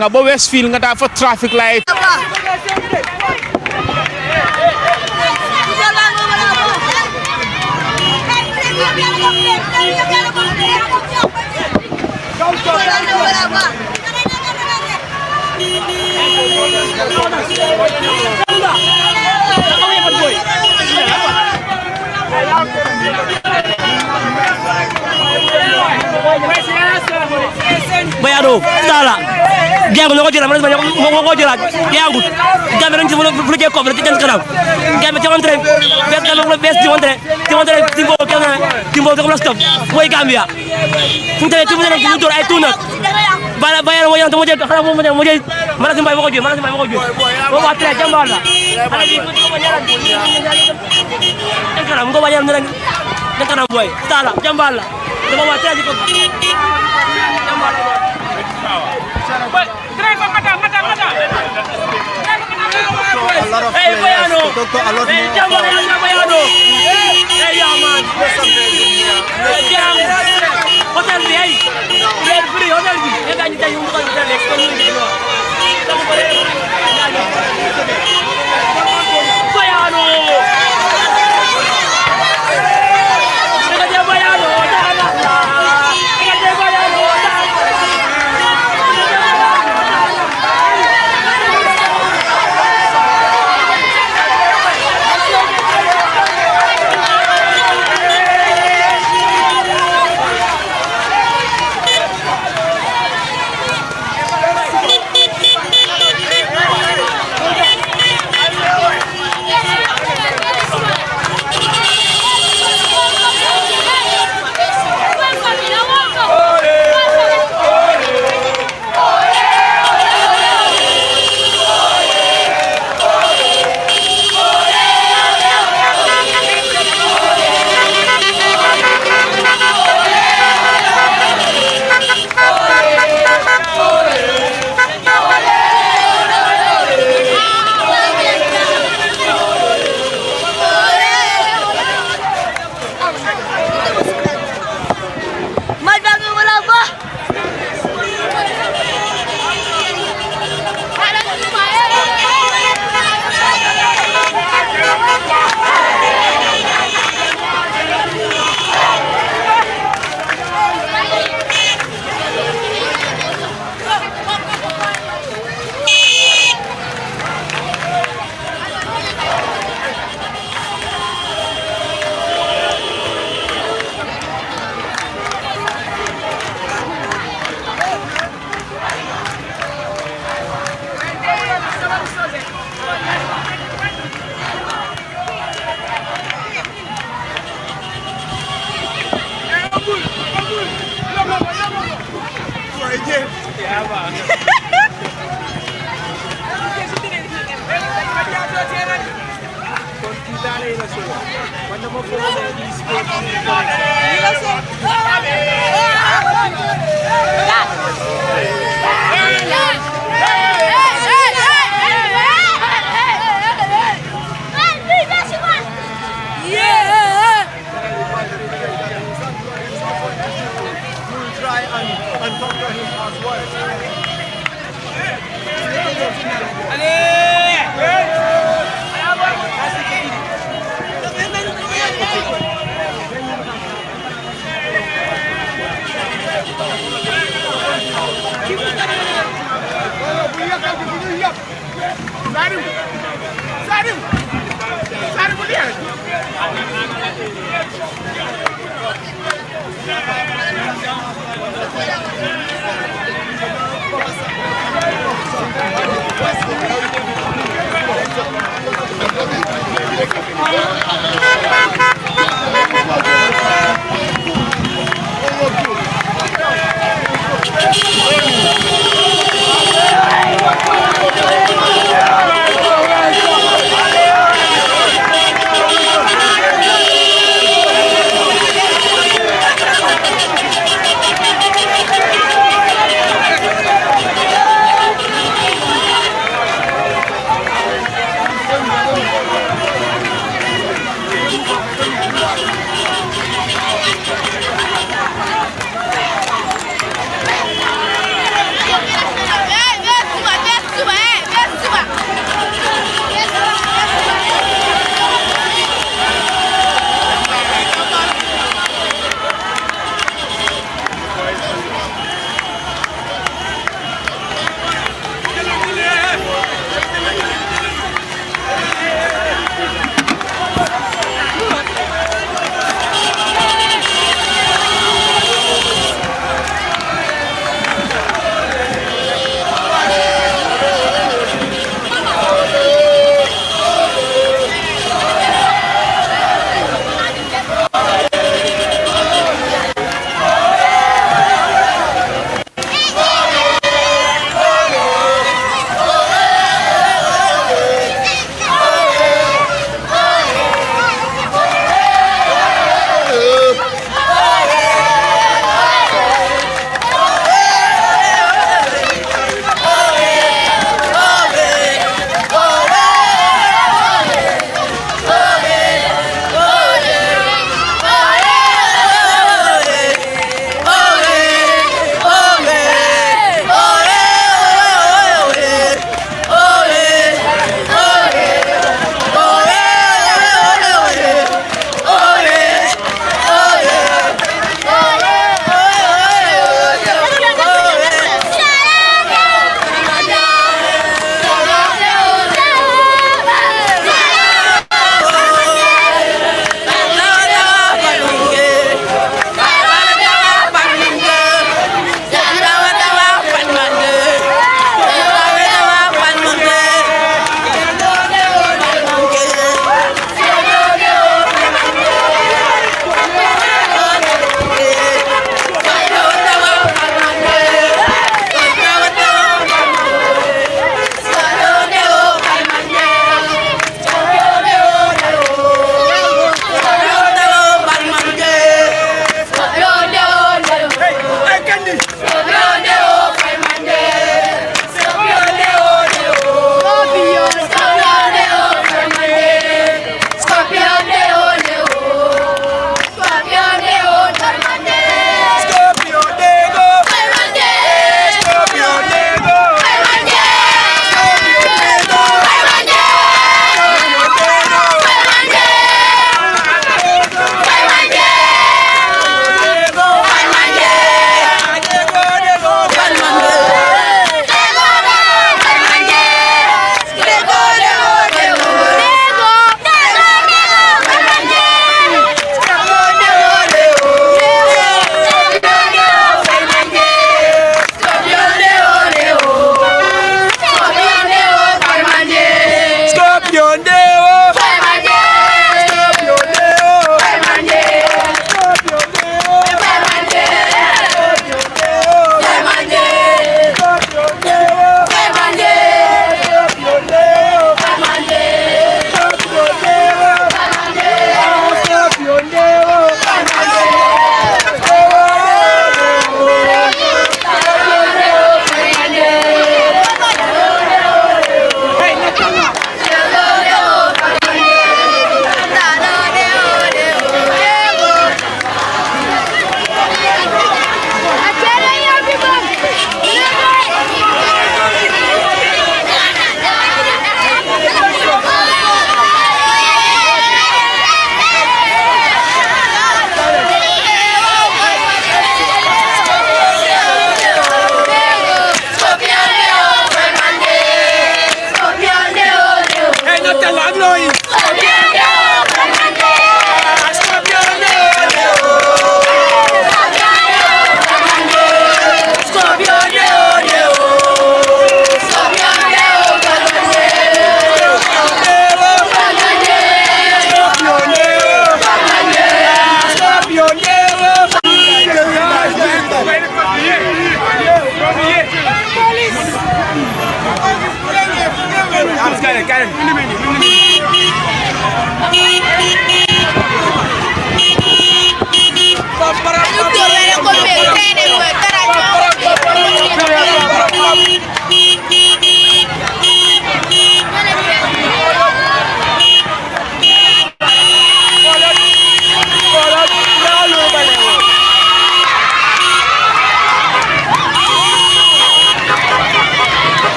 ngabo Westfield ngada fo traffic light Bayado tala jangu loko jira man ko jira jangu gambe ngi fu je ko ci tan kanam gambe ci montre bet gambe ko bes ci montre timbo kana timbo ko stop moy Gambia fu tane timbo ngi dor ay tuna bala bayal wo yanto mo je xana mo je mala simbay ko ju wo wa tre jambal la tan kanam ngo bayal ngi tan kanam boy tala jambal la dama wa tre ko jambal Hey, Bayano! Hey, Bayano! Hey, yeah, man! Hotel B, hey! Free hotel B! Hey, guys, you can hotel Bayano!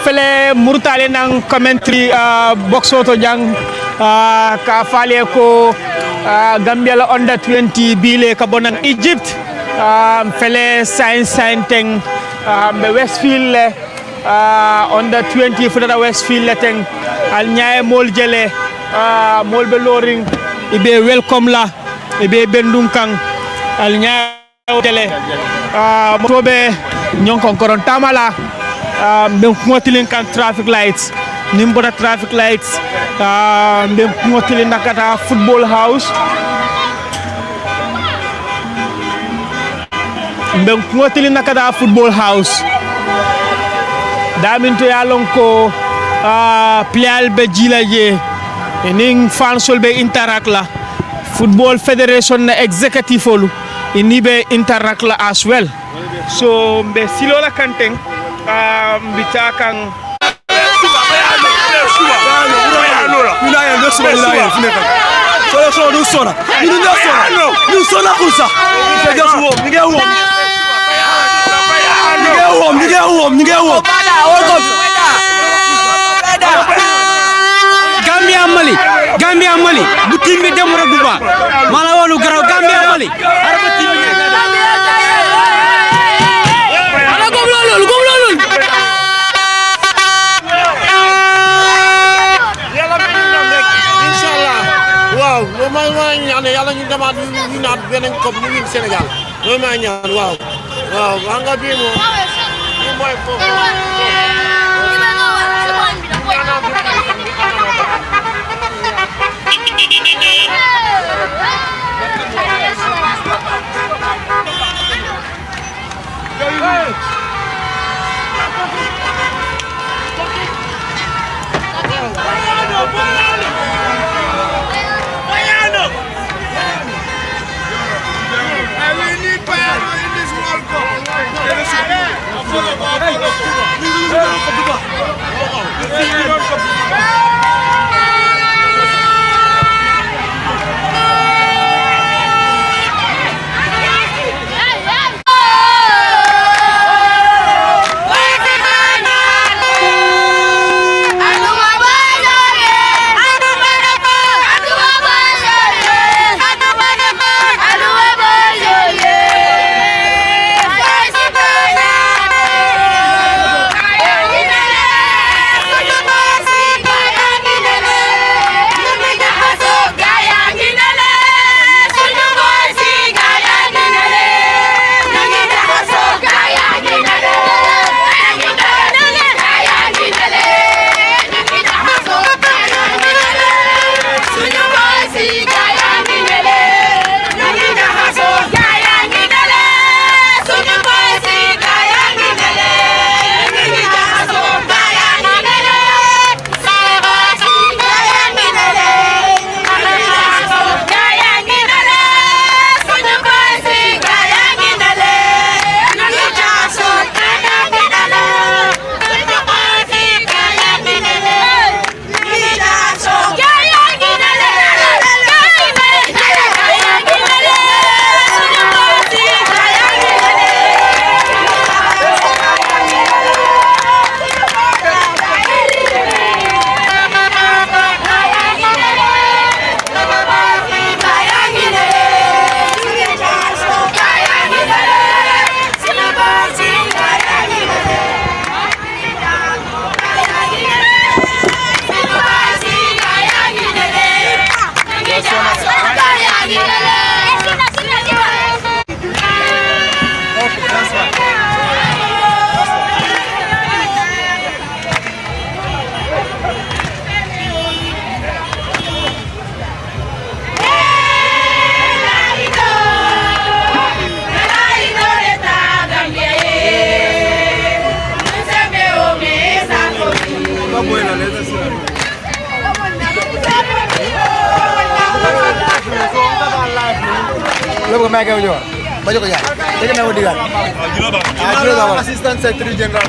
fele murtale nang commentary box auto jang ka fale ko Gambia la under 20 bile ka bonan Egypt fele sign teng be Westfield le under 20 futata Westfield le teng al nyaaye mol jele mol be loring ibe welcome la ibe bendum kang al nyaaye tele motobe nyonkon koron tamala be motilin kan traffic lights nimboda traffic lights be motilin nakata football house be motilin nakata football house daminto yalon ko player be jilaje ning fansol be interact la football federation na executive olu inibe interact la as well so be silola kanteng bitakan Gambia Mali bu timbe dem rek du ba mala wonu garaw Gambia Mali arba timbe ala gom lolul yalla mi ndam rek inshallah waaw lo may ñaan yalla ñu demaat ñu naat benen coupe ñu win Sénégal lo may ñaan waaw nga bi mo moy ko Lo may kayo yo. Bajo ko ya. Teka na wadigan. Assistant Secretary General.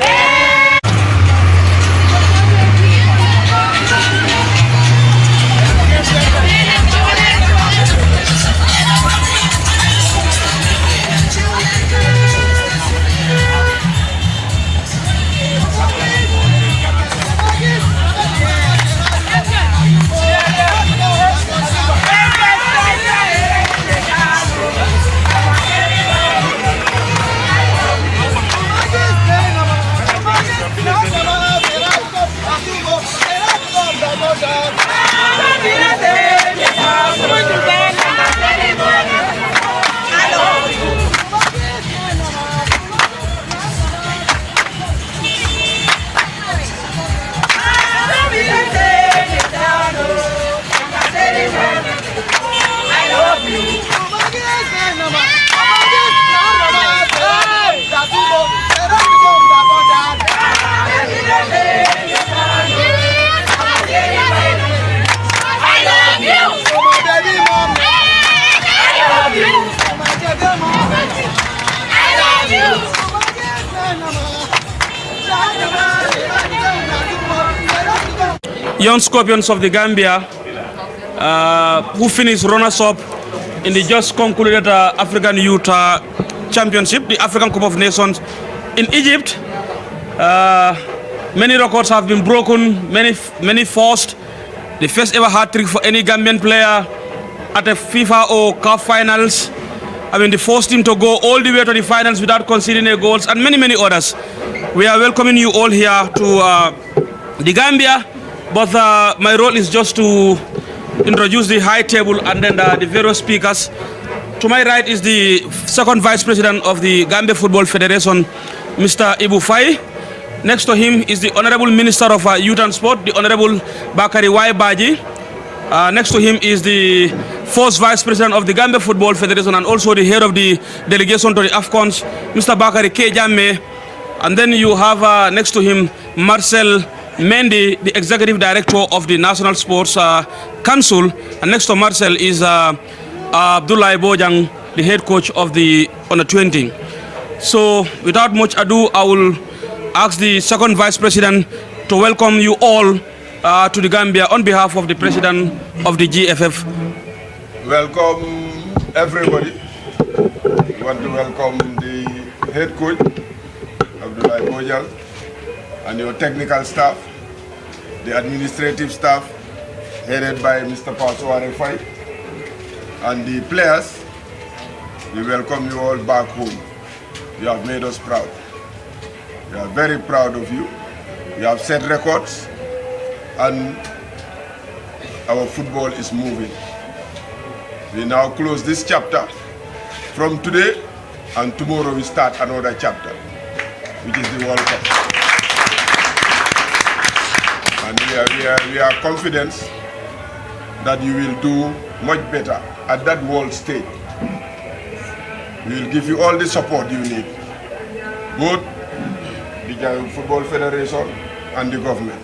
young Scorpions of the Gambia, who finished runners-up in the just concluded African Youth Championship, the African Cup of Nations in Egypt. Many records have been broken, many forced. The first ever hat-trick for any Gambian player at a FIFA or CAF finals. I mean, the first team to go all the way to the finals without conceding a goals, and many, many others. We are welcoming you all here to the Gambia, but my role is just to introduce the high table and then the various speakers. To my right is the second vice president of the Gambia Football Federation, Mr. Ibu Fai. Next to him is the Honorable Minister of Youth and Sport, the Honorable Bakari Y. Baji. Next to him is the first Vice President of the Gambia Football Federation and also the head of the delegation to the AFCONs, Mr. Bakari K. Jammeh. And then you have next to him Marcel Mendy, the Executive Director of the National Sports Council. And next to Marcel is Abdullah Bojang, the head coach of the Under-20. So without much ado, I will ask the second Vice President to welcome you all to the Gambia on behalf of the President of the GFF. Welcome everybody. We want to welcome the head coach, Abdullah Bojang, and your technical staff, the administrative staff, headed by Mr. Pasware Fai, and the players. We welcome you all back home. You have made us proud. We are very proud of you. You have set records, and our football is moving. We now close this chapter. From today and tomorrow we start another chapter, which is the World Cup. And we are confident that you will do much better at that world stage. We will give you all the support you need, both the Gambia Football Federation and the government.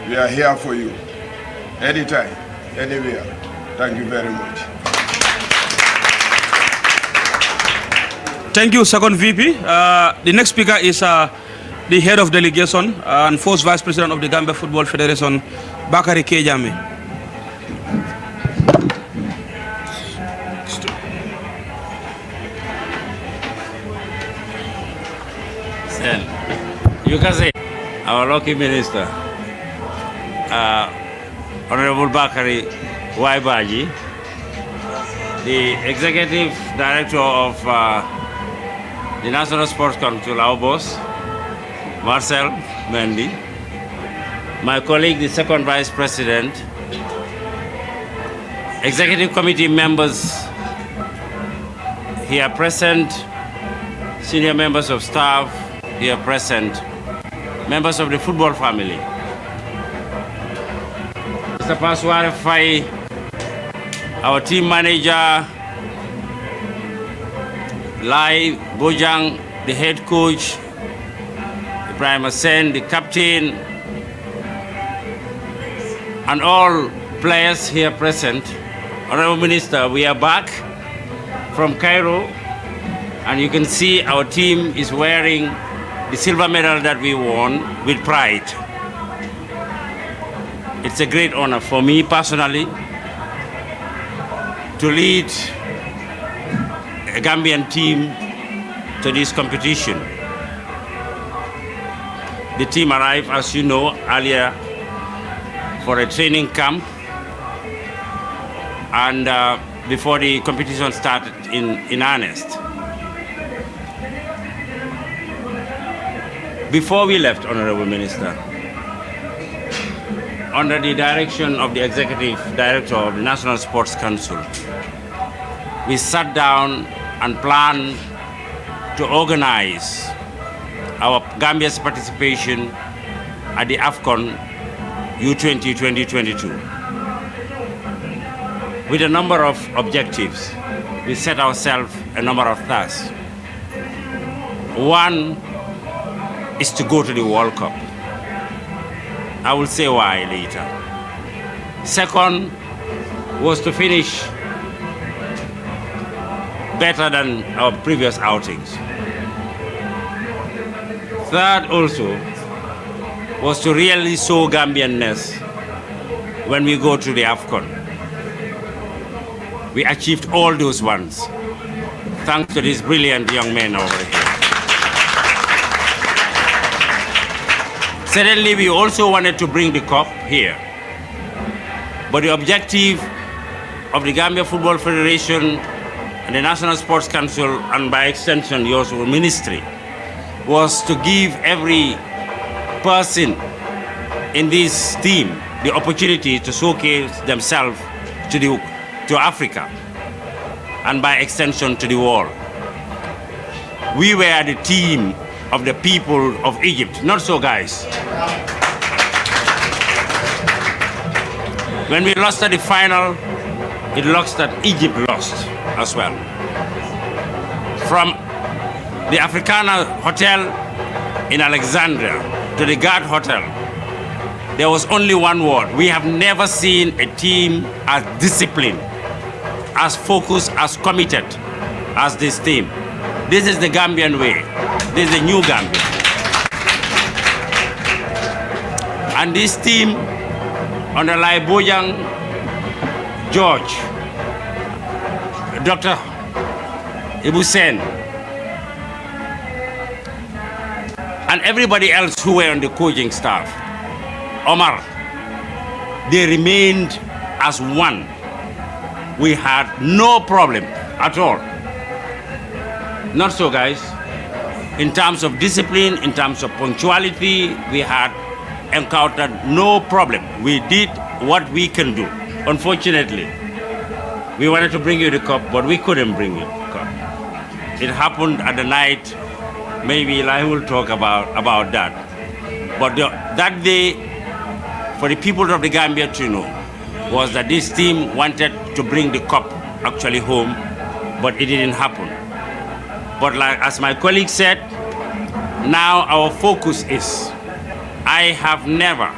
We are here for you, anytime, anywhere. Thank you very much. Thank you, Second VP. The next speaker is the head of delegation and first vice president of the Gambia Football Federation, Bakari K. Jammeh. You can say our lucky minister, Honorable Bakari Y. Baji, the executive director of the National Sports Council, our boss, Marcel Mendy, my colleague, the second vice president, executive committee members here present, senior members of staff here present, members of the football family, Mr. Pasware Fai, our team manager, Lai Bojang, the head coach, Ibrahim Hassan, the captain, and all players here present. Honorable Minister, we are back from Cairo, and you can see our team is wearing the silver medal that we won with pride. It's a great honor for me personally to lead a Gambian team to this competition. The team arrived, as you know, earlier for a training camp, and before the competition started in earnest. Before we left, Honorable Minister, under the direction of the Executive Director of the National Sports Council, we sat down and planned to organize our Gambia's participation at the AFCON U20 2022. With a number of objectives, we set ourselves a number of tasks. One is to go to the World Cup. I will say why later. Second was to finish better than our previous outings. Third also was to really show Gambianness when we go to the AFCON. We achieved all those ones, thanks to these brilliant young men over here. Certainly, we also wanted to bring the cup here. But the objective of the Gambia Football Federation and the National Sports Council, and by extension, yours ministry, was to give every person in this team the opportunity to showcase themselves to Africa, and by extension to the world. We were the team of the people of Egypt. Not so, guys. When we lost at the final, it looked that Egypt lost as well. From the Africana Hotel in Alexandria to the Guard Hotel, there was only one word. We have never seen a team as disciplined, as focused, as committed as this team. This is the Gambian way. This is the new Gambia. And this team, under Lai Bojang, George, Dr. Ibu Sen, and everybody else who were on the coaching staff, Omar, they remained as one. We had no problem at all. Not so, guys. In terms of discipline, in terms of punctuality, we had encountered no problem. We did what we can do. Unfortunately, we wanted to bring you the cup, but we couldn't bring you the cup. It happened at the night. Maybe I will talk about that. But that day, for the people of the Gambia to know, was that this team wanted to bring the cup actually home, but it didn't happen. But like as my colleague said, now our focus is, I have never,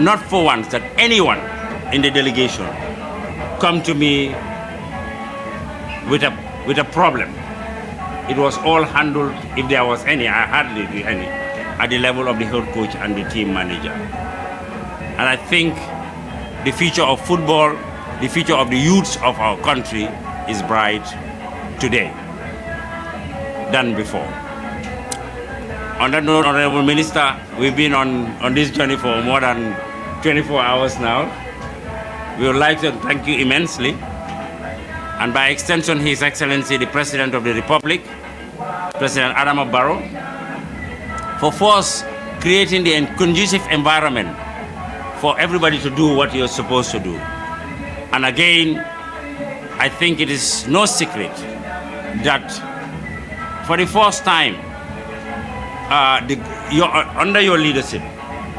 not for once, that anyone in the delegation come to me with a problem. It was all handled, if there was any, I hardly did any, at the level of the head coach and the team manager. And I think the future of football, the future of the youths of our country is bright today than before. On that note, Honorable Minister, we've been on this journey for more than 24 hours now. We would like to thank you immensely. And by extension, His Excellency, the President of the Republic, President Adama Barrow, for first creating the conducive environment for everybody to do what you're supposed to do. And again, I think it is no secret that for the first time, under your leadership,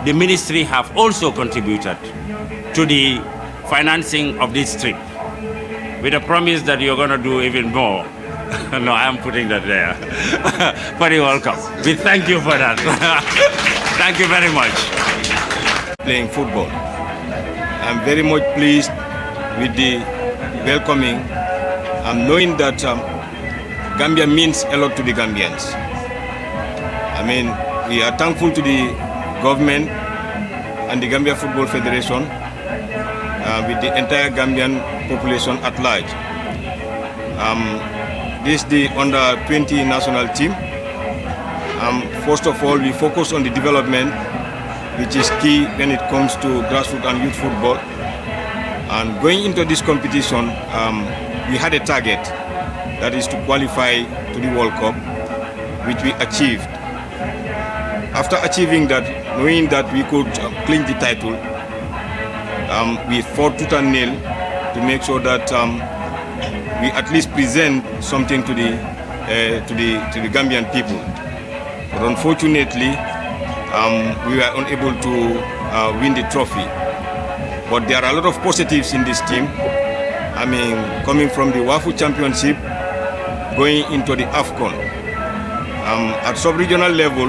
the ministry have also contributed to the financing of this trip, with a promise that you're going to do even more. No, I'm putting that there. Very welcome. We thank you for that. Thank you very much. Playing football. I'm very much pleased with the welcoming. I'm knowing that Gambia means a lot to the Gambians. I mean, we are thankful to the government and the Gambia Football Federation with the entire Gambian population at large. This is the under-20 national team. First of all, we focus on the development, which is key when it comes to grassroots and youth football. And going into this competition, we had a target, that is to qualify to the World Cup, which we achieved. After achieving that, knowing that we could clinch the title, we fought tooth and nail to make sure that we at least present something to the Gambian people. But unfortunately, we were unable to win the trophy. But there are a lot of positives in this team. I mean, coming from the WAFU Championship, going into the AFCON. At sub-regional level,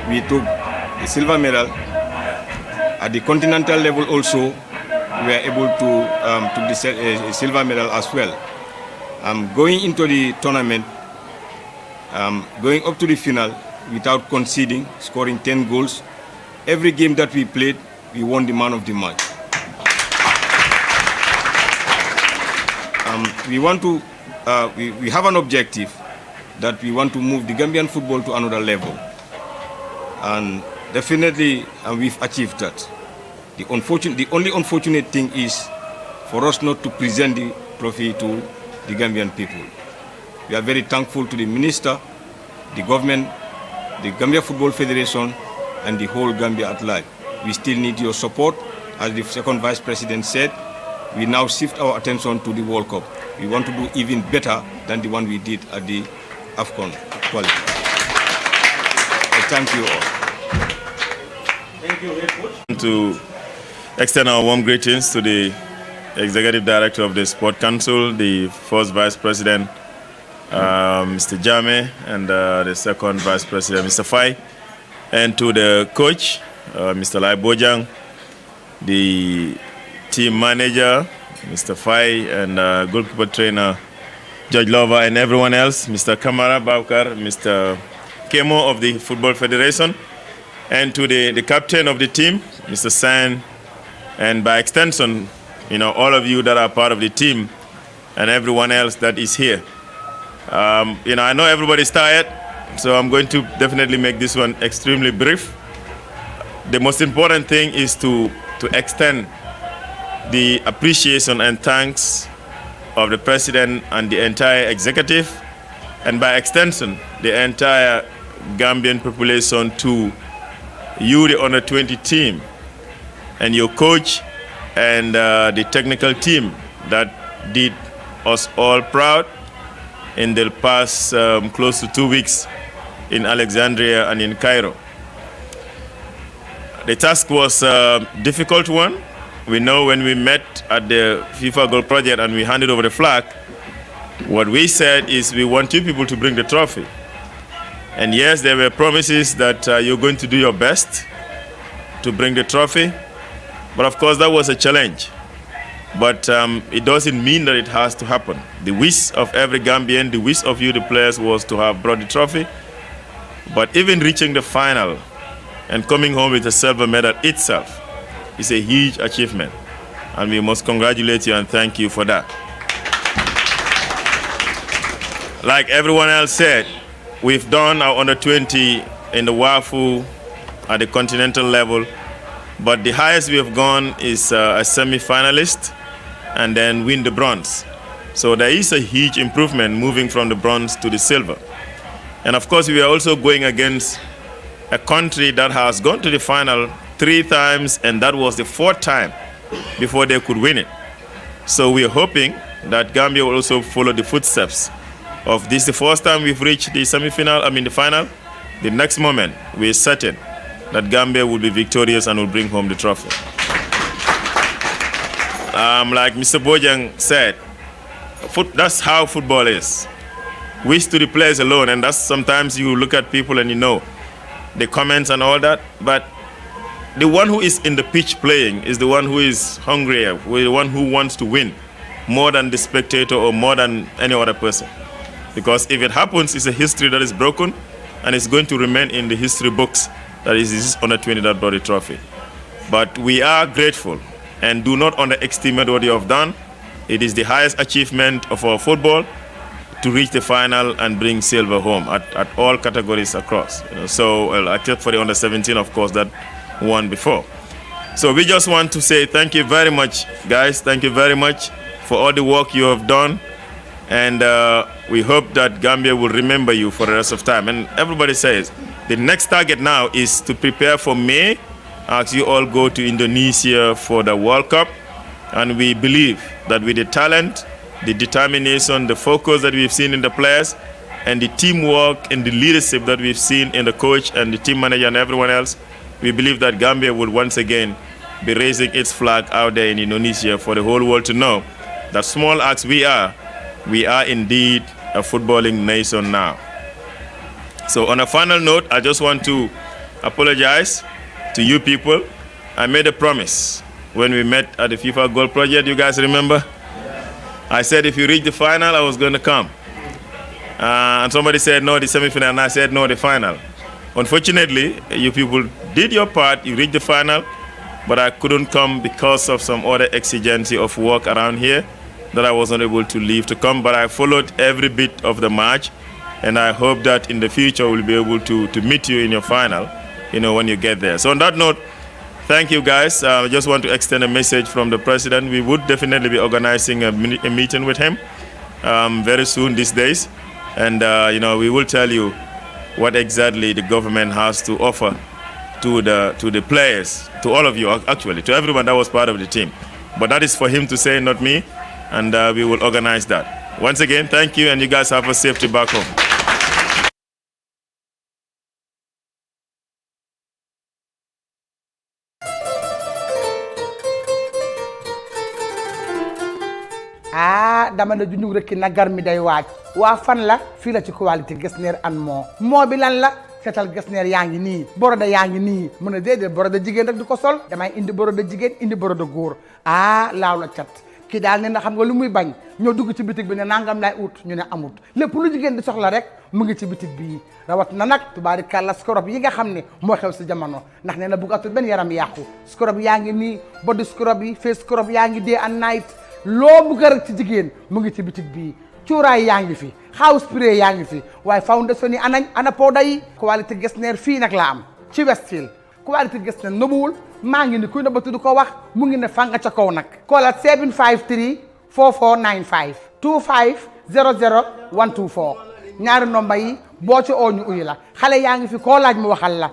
we took a silver medal. At the continental level also, we were able to take a silver medal as well. Going into the tournament, going up to the final without conceding, scoring 10 goals. Every game that we played, we won the man of the match. We want to, we have an objective that we want to move the Gambian football to another level. And definitely we've achieved that. The only unfortunate thing is for us not to present the trophy to the Gambian people. We are very thankful to the minister, the government, the Gambia Football Federation, and the whole Gambia at large. We still need your support. As the second vice president said, we now shift our attention to the World Cup. We want to do even better than the one we did at the AFCON quality. I thank you all. Thank you very much. To extend our warm greetings to the Executive Director of the Sport Council, the first Vice President, Mr. Jame, and the second Vice President, Mr. Fai, and to the coach, Mr. Lai Bojang, the team manager, Mr. Fai, and goalkeeper trainer, Judge Lover, and everyone else, Mr. Kamara Baukar, Mr. Kemo of the Football Federation, and to the captain of the team, Mr. San, and by extension, all of you that are part of the team and everyone else that is here. I know everybody's tired, so I'm going to definitely make this one extremely brief. The most important thing is to extend the appreciation and thanks of the President and the entire executive, and by extension, the entire Gambian population to you, the Under 20 team, and your coach, and the technical team that did us all proud in the past close to 2 weeks in Alexandria and in Cairo. The task was a difficult one. We know when we met at the FIFA Gold Project and we handed over the flag, what we said is we want you people to bring the trophy. And yes, there were promises that you're going to do your best to bring the trophy. But of course, that was a challenge. But it doesn't mean that it has to happen. The wish of every Gambian, the wish of you, the players, was to have brought the trophy. But even reaching the final and coming home with a silver medal itself is a huge achievement. And we must congratulate you and thank you for that. Like everyone else said, we've done our Under 20 in the WAFU at the continental level. But the highest we have gone is a semi-finalist and then win the bronze. So there is a huge improvement moving from the bronze to the silver. And of course, we are also going against a country that has gone to the final 3 times, and that was the 4th time before they could win it. So we are hoping that Gambia will also follow the footsteps of this. The first time we've reached the the final. The next moment, we're certain that Gambia will be victorious and will bring home the trophy. Like Mr. Bojang said, that's how football is. Wish to the players alone, and that's sometimes you look at people and the comments and all that, but the one who is in the pitch playing is the one who is hungrier, the one who wants to win more than the spectator or more than any other person. Because if it happens, it's a history that is broken, and it's going to remain in the history books that is this Under 20 that brought the trophy. But we are grateful and do not underestimate what you have done. It is the highest achievement of our football to reach the final and bring silver home at all categories across. Except for the Under 17, of course, that won before. So we just want to say thank you very much, guys. Thank you very much for all the work you have done. And we hope that Gambia will remember you for the rest of time. And everybody says, the next target now is to prepare for May, as you all go to Indonesia for the World Cup. And we believe that with the talent, the determination, the focus that we've seen in the players, and the teamwork and the leadership that we've seen in the coach and the team manager and everyone else, we believe that Gambia will once again be raising its flag out there in Indonesia for the whole world to know that small as we are indeed a footballing nation now. So on a final note, I just want to apologize to you people. I made a promise when we met at the FIFA Gold Project. You guys remember? I said if you reach the final, I was going to come. And somebody said no, the semi-final, and I said no, the final. Unfortunately, you people did your part, you reached the final, but I couldn't come because of some other exigency of work around here that I wasn't able to leave to come. But I followed every bit of the match, and I hope that in the future we'll be able to meet you in your final, when you get there. So on that note, thank you guys. I just want to extend a message from the president. We would definitely be organizing a meeting with him very soon these days, and we will tell you what exactly the government has to offer to the players, to all of you actually, to everyone that was part of the team. But that is for him to say, not me, and we will organize that. Once again, thank you, and you guys have a safety back home. dama ne junjug rek na gar mi day waaj waa fan la fii la ci qualité Getzner and moo bi lan la seetal Getzner yaa ngi nii borode yaa ngi nii mu ne déedéet borode jigéen rek du ko sol damay indi borode jigéen indi borode góor laaw la cat kii daal ne na xam nga lu muy bañ ñoo dugg ci bitig bi ne nangam lay ut ñu ne amut lépp lu jigéen di soxla rek mu ngi ci bitig bii rawat na nag tubaarikàlla scrub yi nga xam ne moo xew si jamono ndax nee na buggatul benn yaram yàqu scrub yaa ngi nii body scrub yi face scrub yaa ngi day and night loo bugg rek ci jigéen mu ngi ci bitig bii cuuraay yaa ngi fi house spray yaa ngi fi waaye foundation yi ana powder yi qualité Getzner fii nag la am ci Westfield qualité Getzner nëbuwul maa ngi ni kuy nëbbatu du ko wax mu ngi ne fanga ca kaw nag koolaat 753 4495 25 00 124 ñaari nomba yi boo ci oo ñu uyu la xale yaa ngi fi koo laaj mu waxal la